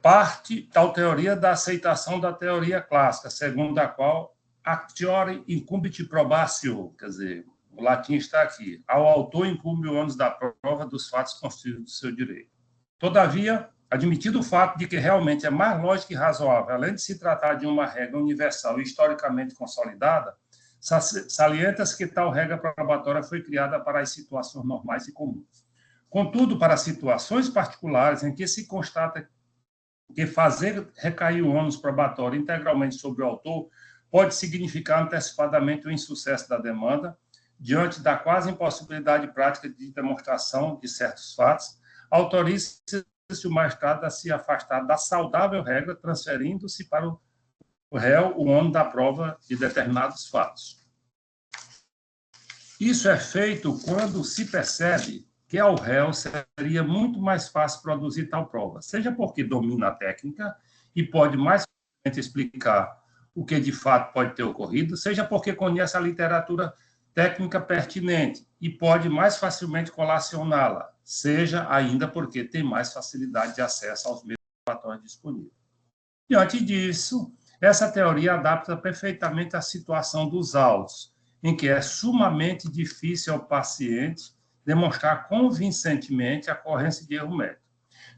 parte tal teoria da aceitação da teoria clássica, segundo a qual actiore incumbit probatio, quer dizer, o latim está aqui, ao autor incumbe o ônus da prova dos fatos constituídos do seu direito. Todavia, admitido o fato de que realmente é mais lógico e razoável, além de se tratar de uma regra universal e historicamente consolidada, salienta-se que tal regra probatória foi criada para as situações normais e comuns. Contudo, para situações particulares em que se constata que fazer recair o ônus probatório integralmente sobre o autor pode significar antecipadamente o insucesso da demanda, diante da quase impossibilidade prática de demonstração de certos fatos, autoriza-se o magistrado a se afastar da saudável regra, transferindo-se para o réu o ônus da prova de determinados fatos. Isso é feito quando se percebe que ao réu seria muito mais fácil produzir tal prova, seja porque domina a técnica e pode mais facilmente explicar o que de fato pode ter ocorrido, seja porque conhece a literatura técnica pertinente e pode mais facilmente colacioná-la, seja ainda porque tem mais facilidade de acesso aos meios probatórios disponíveis. Diante disso, essa teoria adapta perfeitamente à situação dos autos, em que é sumamente difícil ao paciente demonstrar convincentemente a ocorrência de erro médico.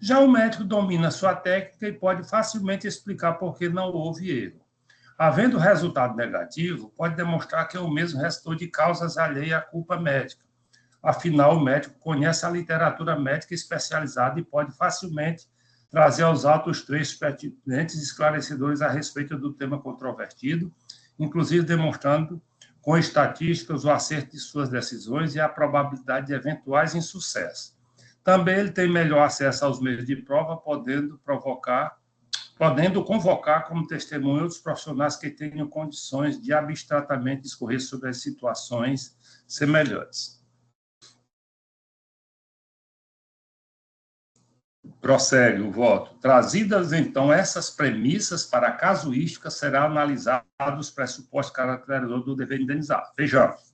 Já o médico domina sua técnica e pode facilmente explicar por que não houve erro. Havendo resultado negativo, pode demonstrar que o mesmo restou de causas alheias à culpa médica. Afinal, o médico conhece a literatura médica especializada e pode facilmente trazer aos autos trechos pertinentes e esclarecedores a respeito do tema controvertido, inclusive demonstrando com estatísticas o acerto de suas decisões e a probabilidade de eventuais insucessos. Também ele tem melhor acesso aos meios de prova, podendo convocar como testemunha outros profissionais que tenham condições de abstratamente discorrer sobre as situações semelhantes. Prossegue o voto. Trazidas, então, essas premissas para a casuística, será analisado os pressupostos caracterizadores do dever indenizar. Vejamos.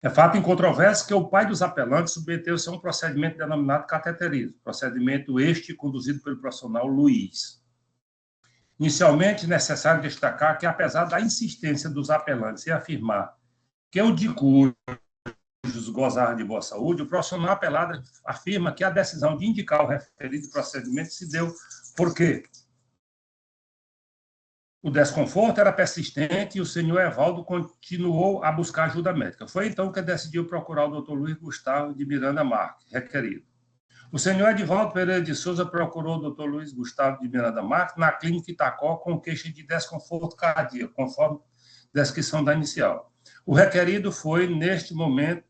É fato incontroverso que o pai dos apelantes submeteu-se a um procedimento denominado cateterismo, procedimento este conduzido pelo profissional Luiz. Inicialmente, é necessário destacar que, apesar da insistência dos apelantes em afirmar que o de cujos gozar de boa saúde, o profissional apelado afirma que a decisão de indicar o referido procedimento se deu porque o desconforto era persistente e o senhor Evaldo continuou a buscar ajuda médica. Foi então que decidiu procurar o Dr. Luiz Gustavo de Miranda Marques, requerido. O senhor Edivaldo Pereira de Souza procurou o Dr. Luiz Gustavo de Miranda Marques na clínica Itacó com queixa de desconforto cardíaco, conforme descrição da inicial. O requerido foi, neste momento,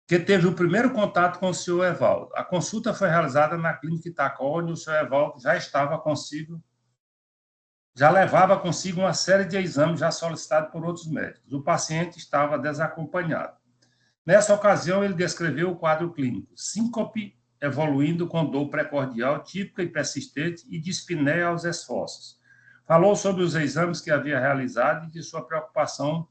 que teve o primeiro contato com o senhor Evaldo. A consulta foi realizada na clínica Itacó, onde o senhor Evaldo já levava consigo uma série de exames já solicitados por outros médicos. O paciente estava desacompanhado. Nessa ocasião, ele descreveu o quadro clínico: síncope evoluindo com dor precordial típica e persistente e dispneia aos esforços. Falou sobre os exames que havia realizado e de sua preocupação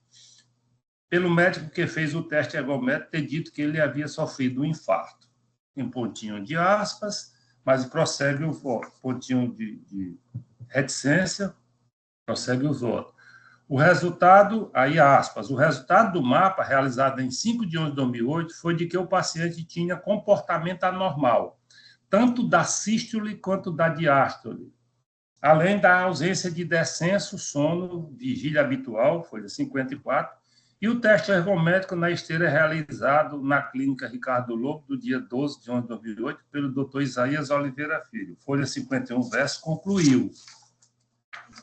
pelo médico que fez o teste ergométrico ter dito que ele havia sofrido um infarto. Em pontinho de aspas, mas prossegue o pontinho de reticência, prossegue os outros. O resultado, aí aspas, o resultado do mapa, realizado em 5 de 11 de 2008, foi de que o paciente tinha comportamento anormal, tanto da sístole quanto da diástole, além da ausência de descenso, sono, vigília habitual, folha 54, e o teste ergométrico na esteira realizado na clínica Ricardo Lobo, do dia 12 de 11 de 2008, pelo Dr. Isaías Oliveira Filho, folha 51, verso, concluiu: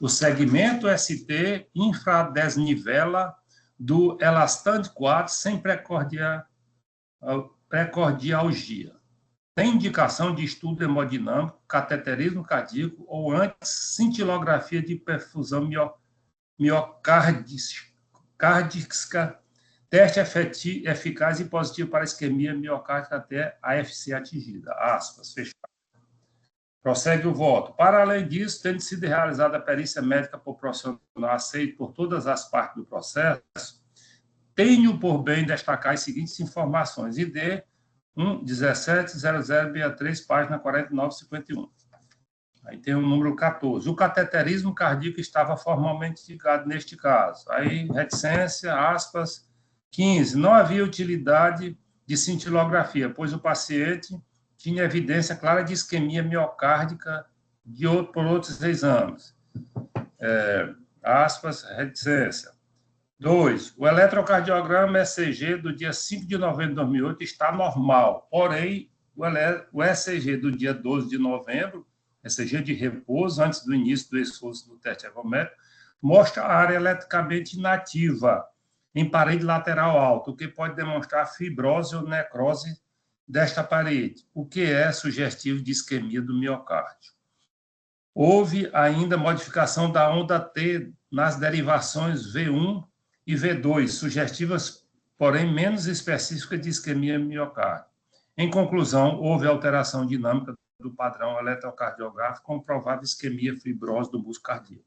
o segmento ST infradesnivela do elastante 4 sem precordialgia. Tem indicação de estudo hemodinâmico, cateterismo cardíaco ou antes cintilografia de perfusão miocárdica, teste eficaz e positivo para isquemia miocárdica até a FC atingida. Aspas, fechado. Prossegue o voto. Para além disso, tendo sido realizada a perícia médica por profissional aceito por todas as partes do processo, tenho por bem destacar as seguintes informações. ID 170063, página 4951. Aí tem o número 14. O cateterismo cardíaco estava formalmente indicado neste caso. Aí, reticência, aspas, 15. Não havia utilidade de cintilografia, pois o paciente tinha evidência clara de isquemia miocárdica por outros exames. Aspas, reticência. 2. O eletrocardiograma ECG do dia 5 de novembro de 2008 está normal, porém, o ECG do dia 12 de novembro, ECG de repouso, antes do início do esforço do teste ergométrico, mostra a área eletricamente inativa em parede lateral alta, o que pode demonstrar fibrose ou necrose desta parede, o que é sugestivo de isquemia do miocárdio. Houve ainda modificação da onda T nas derivações V1 e V2, sugestivas, porém menos específicas de isquemia miocárdio. Em conclusão, houve alteração dinâmica do padrão eletrocardiográfico com provável isquemia fibrose do músculo cardíaco.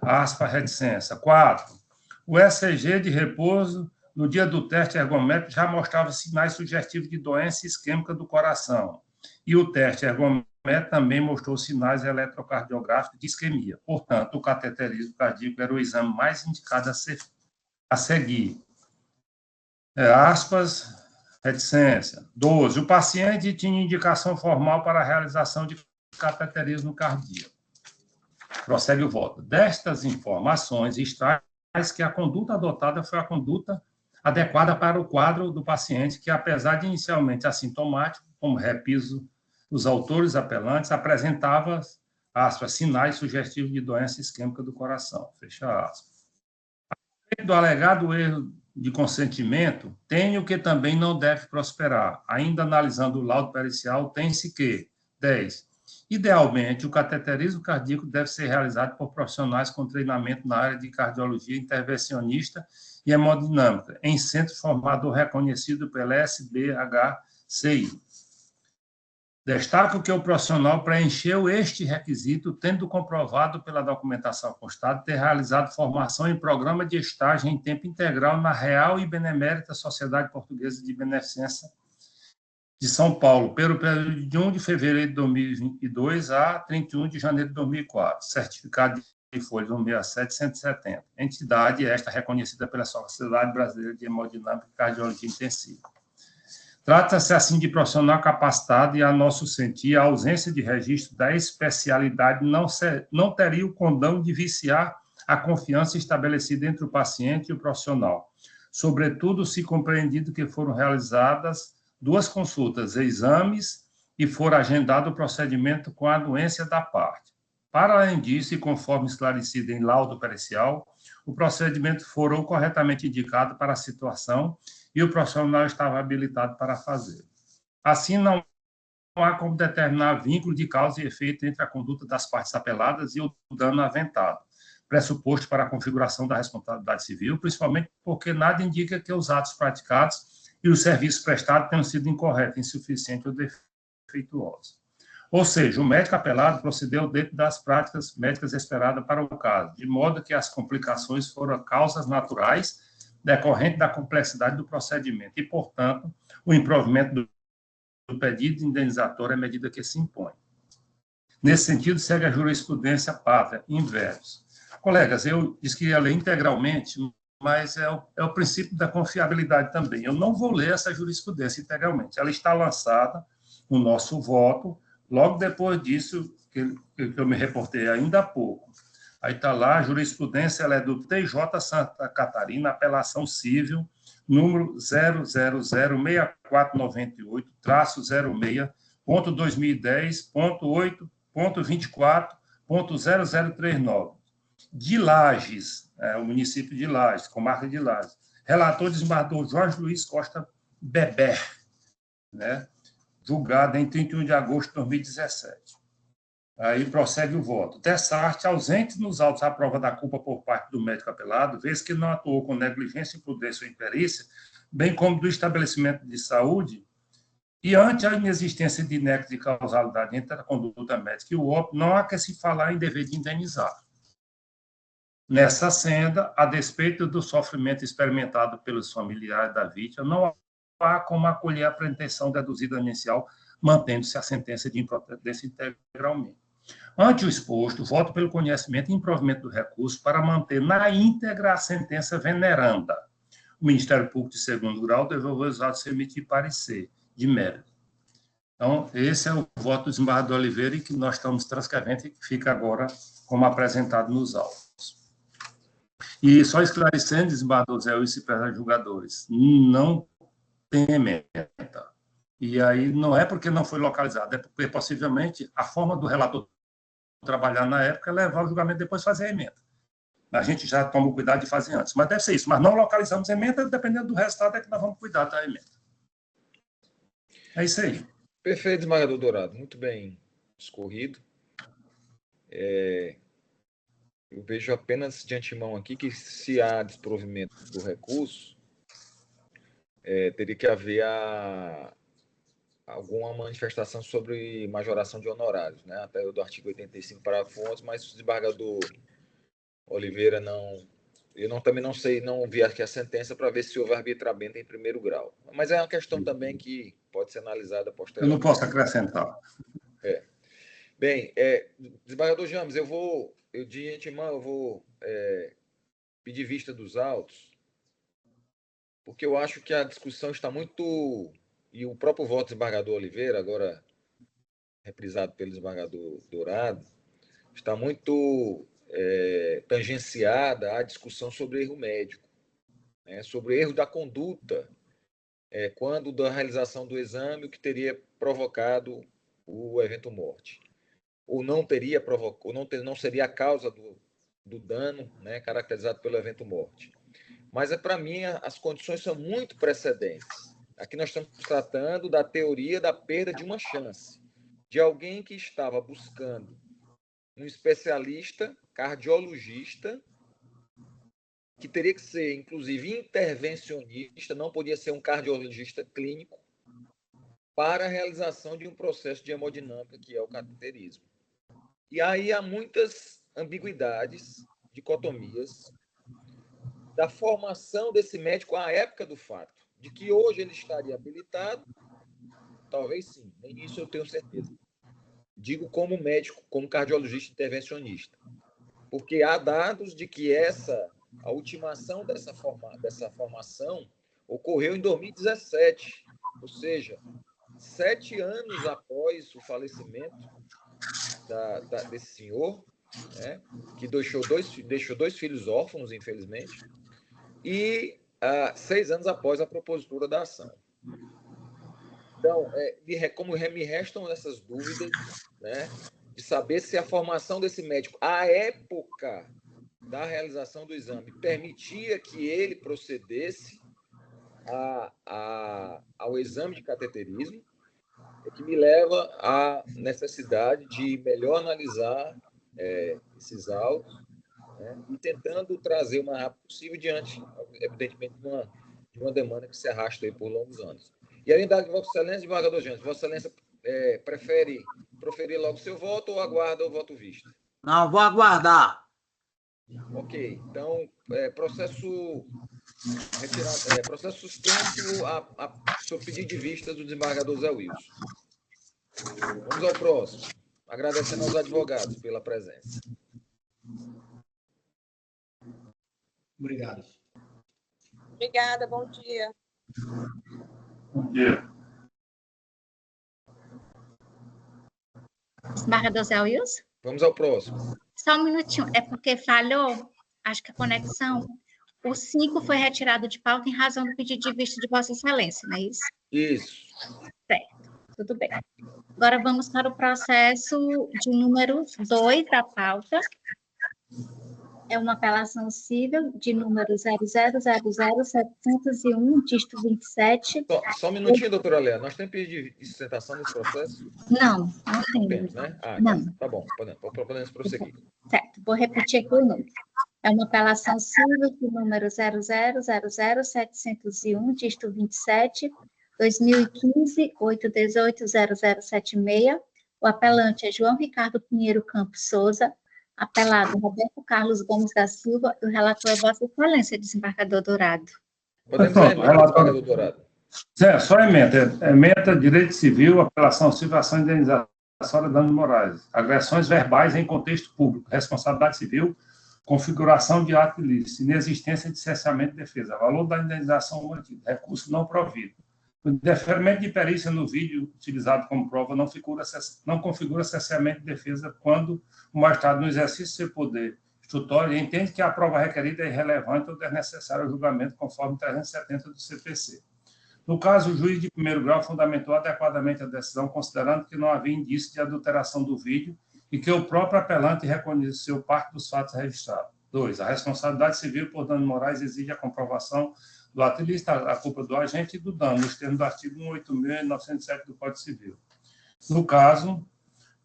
Aspa, reticência. 4. O ECG de repouso no dia do teste ergométrico já mostrava sinais sugestivos de doença isquêmica do coração. E o teste ergométrico também mostrou sinais eletrocardiográficos de isquemia. Portanto, o cateterismo cardíaco era o exame mais indicado a seguir. Aspas, reticência. 12. O paciente tinha indicação formal para a realização de cateterismo cardíaco. Prossegue o voto. Destas informações, extrai que a conduta adotada foi a conduta adequada para o quadro do paciente, que, apesar de inicialmente assintomático, como repiso os autores apelantes, apresentava, aspas, sinais sugestivos de doença isquêmica do coração, fecha aspas. A respeito do alegado erro de consentimento, tenho que também não deve prosperar. Ainda analisando o laudo pericial, tem-se que 10. Idealmente, o cateterismo cardíaco deve ser realizado por profissionais com treinamento na área de cardiologia intervencionista e hemodinâmica, em centro formador reconhecido pela SBHCI. Destaco que o profissional preencheu este requisito, tendo comprovado pela documentação constada ter realizado formação em programa de estágio em tempo integral na Real e Benemérita Sociedade Portuguesa de Beneficência de São Paulo, pelo período de 1 de fevereiro de 2022 a 31 de janeiro de 2004, certificado de folha 167-170. Entidade esta reconhecida pela Sociedade Brasileira de Hemodinâmica e Cardiologia Intensiva. Trata-se, assim, de profissional capacitado e, a nosso sentir, a ausência de registro da especialidade não teria o condão de viciar a confiança estabelecida entre o paciente e o profissional, sobretudo se compreendido que foram realizadas 2 consultas, exames e for agendado o procedimento com a anuência da parte. Para além disso, e conforme esclarecido em laudo pericial, o procedimento fora corretamente indicado para a situação e o profissional estava habilitado para fazer. Assim, não há como determinar vínculo de causa e efeito entre a conduta das partes apeladas e o dano aventado, pressuposto para a configuração da responsabilidade civil, principalmente porque nada indica que os atos praticados e os serviços prestados tenham sido incorretos, insuficientes ou defeituosos. Ou seja, o médico apelado procedeu dentro das práticas médicas esperadas para o caso, de modo que as complicações foram causas naturais decorrente da complexidade do procedimento e, portanto, o improvimento do pedido indenizatório à medida que se impõe. Nesse sentido, segue a jurisprudência pátria, inverso. Colegas, eu disse que ia ler integralmente, mas é o princípio da confiabilidade também. Eu não vou ler essa jurisprudência integralmente. Ela está lançada no nosso voto, logo depois disso, que eu me reportei ainda há pouco. Aí está lá, a jurisprudência ela é do TJ Santa Catarina, apelação civil, número 0006498-06.2010.8.24.0039. De Lages, o município de Lages, comarca de Lages. Relator desembargador Jorge Luiz Costa Beber, né? Julgado em 31 de agosto de 2017. Aí prossegue o voto. Dessa arte, ausente nos autos a prova da culpa por parte do médico apelado, vez que não atuou com negligência, imprudência ou imperícia, bem como do estabelecimento de saúde, e ante a inexistência de nexo de causalidade entre a conduta médica e o óbito, não há que se falar em dever de indenizar. Nessa senda, a despeito do sofrimento experimentado pelos familiares da vítima, não há como acolher a pretensão deduzida inicial, mantendo-se a sentença de improcedência integralmente. Ante o exposto, voto pelo conhecimento e improvimento do recurso para manter na íntegra a sentença veneranda. O Ministério Público de segundo grau devolveu os autos sem emitir parecer de mérito. Então, esse é o voto do desembargador Oliveira e que nós estamos transcrevendo e que fica agora como apresentado nos autos. E só esclarecendo, desembargador Zé Wilson e presidente julgadores, não tem emenda. E aí não é porque não foi localizado, é porque possivelmente a forma do relator trabalhar na época é levar o julgamento e depois fazer a emenda. A gente já toma o cuidado de fazer antes, mas deve ser isso. Mas não localizamos a emenda, dependendo do resultado é que nós vamos cuidar da emenda. É isso aí. Perfeito, desembargador Dourado. Muito bem escorrido. Eu vejo apenas de antemão aqui que se há desprovimento do recurso, teria que haver alguma manifestação sobre majoração de honorários, né? Até do artigo 85, parágrafo 11, mas o desembargador Oliveira também não sei, não vi aqui a sentença para ver se houve arbitramento em primeiro grau. Mas é uma questão também que pode ser analisada posteriormente. Eu não posso acrescentar. Bem, desembargador James, de antemão eu vou pedir vista dos autos, porque eu acho que a discussão está muito... E o próprio voto do desembargador Oliveira, agora reprisado pelo desembargador Dourado, está muito tangenciada à discussão sobre erro médico, né, sobre erro da conduta, quando da realização do exame, o que teria provocado o evento morte, ou não teria provocado, não seria a causa do dano, né, caracterizado pelo evento morte. Mas, para mim, as condições são muito precedentes. Aqui nós estamos tratando da teoria da perda de uma chance, de alguém que estava buscando um especialista, cardiologista, que teria que ser, inclusive, intervencionista, não podia ser um cardiologista clínico, para a realização de um processo de hemodinâmica, que é o cateterismo. E aí há muitas ambiguidades, dicotomias, da formação desse médico à época do fato, de que hoje ele estaria habilitado, talvez sim, nem isso eu tenho certeza. Digo como médico, como cardiologista intervencionista, porque há dados de que a ultimação dessa formação ocorreu em 2017, ou seja, 7 anos após o falecimento desse senhor, né, que deixou dois filhos órfãos, infelizmente, e 6 anos após a propositura da ação. Então, como me restam essas dúvidas, né, de saber se a formação desse médico, à época da realização do exame, permitia que ele procedesse ao exame de cateterismo, que me leva à necessidade de melhor analisar esses autos, né, e tentando trazer o mais rápido possível diante, evidentemente, de uma demanda que se arrasta aí por longos anos. E ainda, Vossa Excelência, desembargador Jantes, Vossa Excelência prefere proferir logo seu voto ou aguarda o voto visto? Não, vou aguardar. Ok, então, processo suspenso sob pedido de vista do desembargador Zé Wilson. Vamos ao próximo, agradecendo aos advogados pela presença. Obrigado. Obrigada, bom dia. Bom dia. Desembargador Zé Wilson? Vamos ao próximo. Só um minutinho, é porque falhou, acho que a conexão. O 5 foi retirado de pauta em razão do pedido de vista de Vossa Excelência, não é isso? Isso. Certo, tudo bem. Agora vamos para o processo de número 2 da pauta. É uma apelação civil de número 0000701, dígito 27. Só um minutinho, doutora Léa. Nós temos pedido de sustentação nesse processo? Não temos. Temos, né? Não. Tá bom, podemos prosseguir. Certo, vou repetir aqui o número. É uma apelação civil de número 0000701, dígito 27, 2015, 818-0076. O apelante é João Ricardo Pinheiro Campos Souza, apelado Roberto Carlos Gomes da Silva, e o relator é Vossa Excelência, desembargador Dourado. Podemos desembargador Dourado. Só emenda direito civil, apelação civil, ação de indenização de danos morais, agressões verbais em contexto público, responsabilidade civil, configuração de ato ilícito, inexistência de cessamento de defesa, valor da indenização mantida, recurso não provido. O deferimento de perícia no vídeo utilizado como prova não configura cessamento de defesa quando o magistrado, no exercício do seu poder instrutório, entende que a prova requerida é irrelevante ou desnecessária ao julgamento, conforme 370 do CPC. No caso, o juiz de primeiro grau fundamentou adequadamente a decisão, considerando que não havia indício de adulteração do vídeo e que o próprio apelante reconheceu parte dos fatos registrados. 2. A responsabilidade civil por danos morais exige a comprovação do ato ilícito, a culpa do agente e do dano, nos termos do artigo 180.907 do Código Civil. No caso,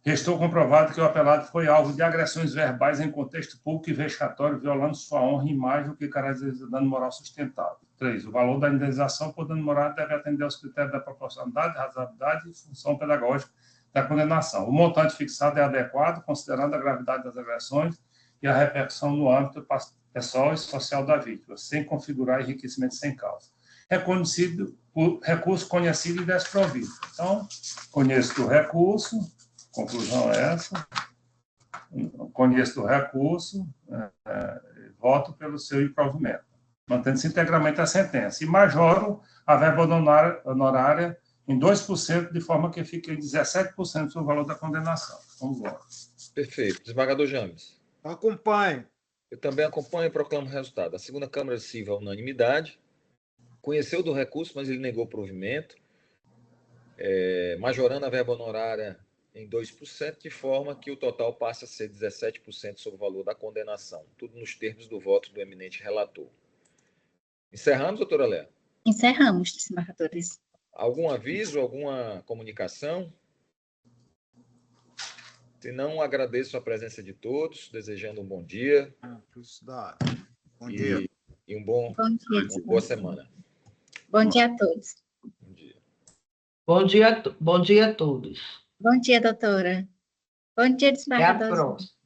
restou comprovado que o apelado foi alvo de agressões verbais em contexto público e vexatório, violando sua honra e imagem, o que caracteriza dano moral sustentável. 3. O valor da indenização por dano moral deve atender aos critérios da proporcionalidade, razoabilidade e função pedagógica da condenação. O montante fixado é adequado, considerando a gravidade das agressões e a repercussão no âmbito pessoal e social da vítima, sem configurar enriquecimento sem causa. O recurso conhecido e desprovido. Então, conheço do recurso, conclusão é essa, conheço do recurso, voto pelo seu improvimento, mantendo-se integralmente a sentença, e majoro a verba honorária em 2%, de forma que fique em 17% sobre o valor da condenação. Vamos lá. Perfeito. Desembargador James. Acompanhe. Eu também acompanho e proclamo o resultado. A segunda Câmara Civil, à unanimidade, conheceu do recurso, mas ele negou provimento, majorando a verba honorária em 2%, de forma que o total passe a ser 17% sobre o valor da condenação, tudo nos termos do voto do eminente relator. Encerramos, doutora Léa? Encerramos, desembargadores. Algum aviso, alguma comunicação? Se não, agradeço a presença de todos, desejando um bom dia. Felicidade. Bom dia. E uma boa semana. Bom dia a todos. Bom dia. Bom dia a todos. Bom dia, doutora. Bom dia, desembargador. Até a próxima.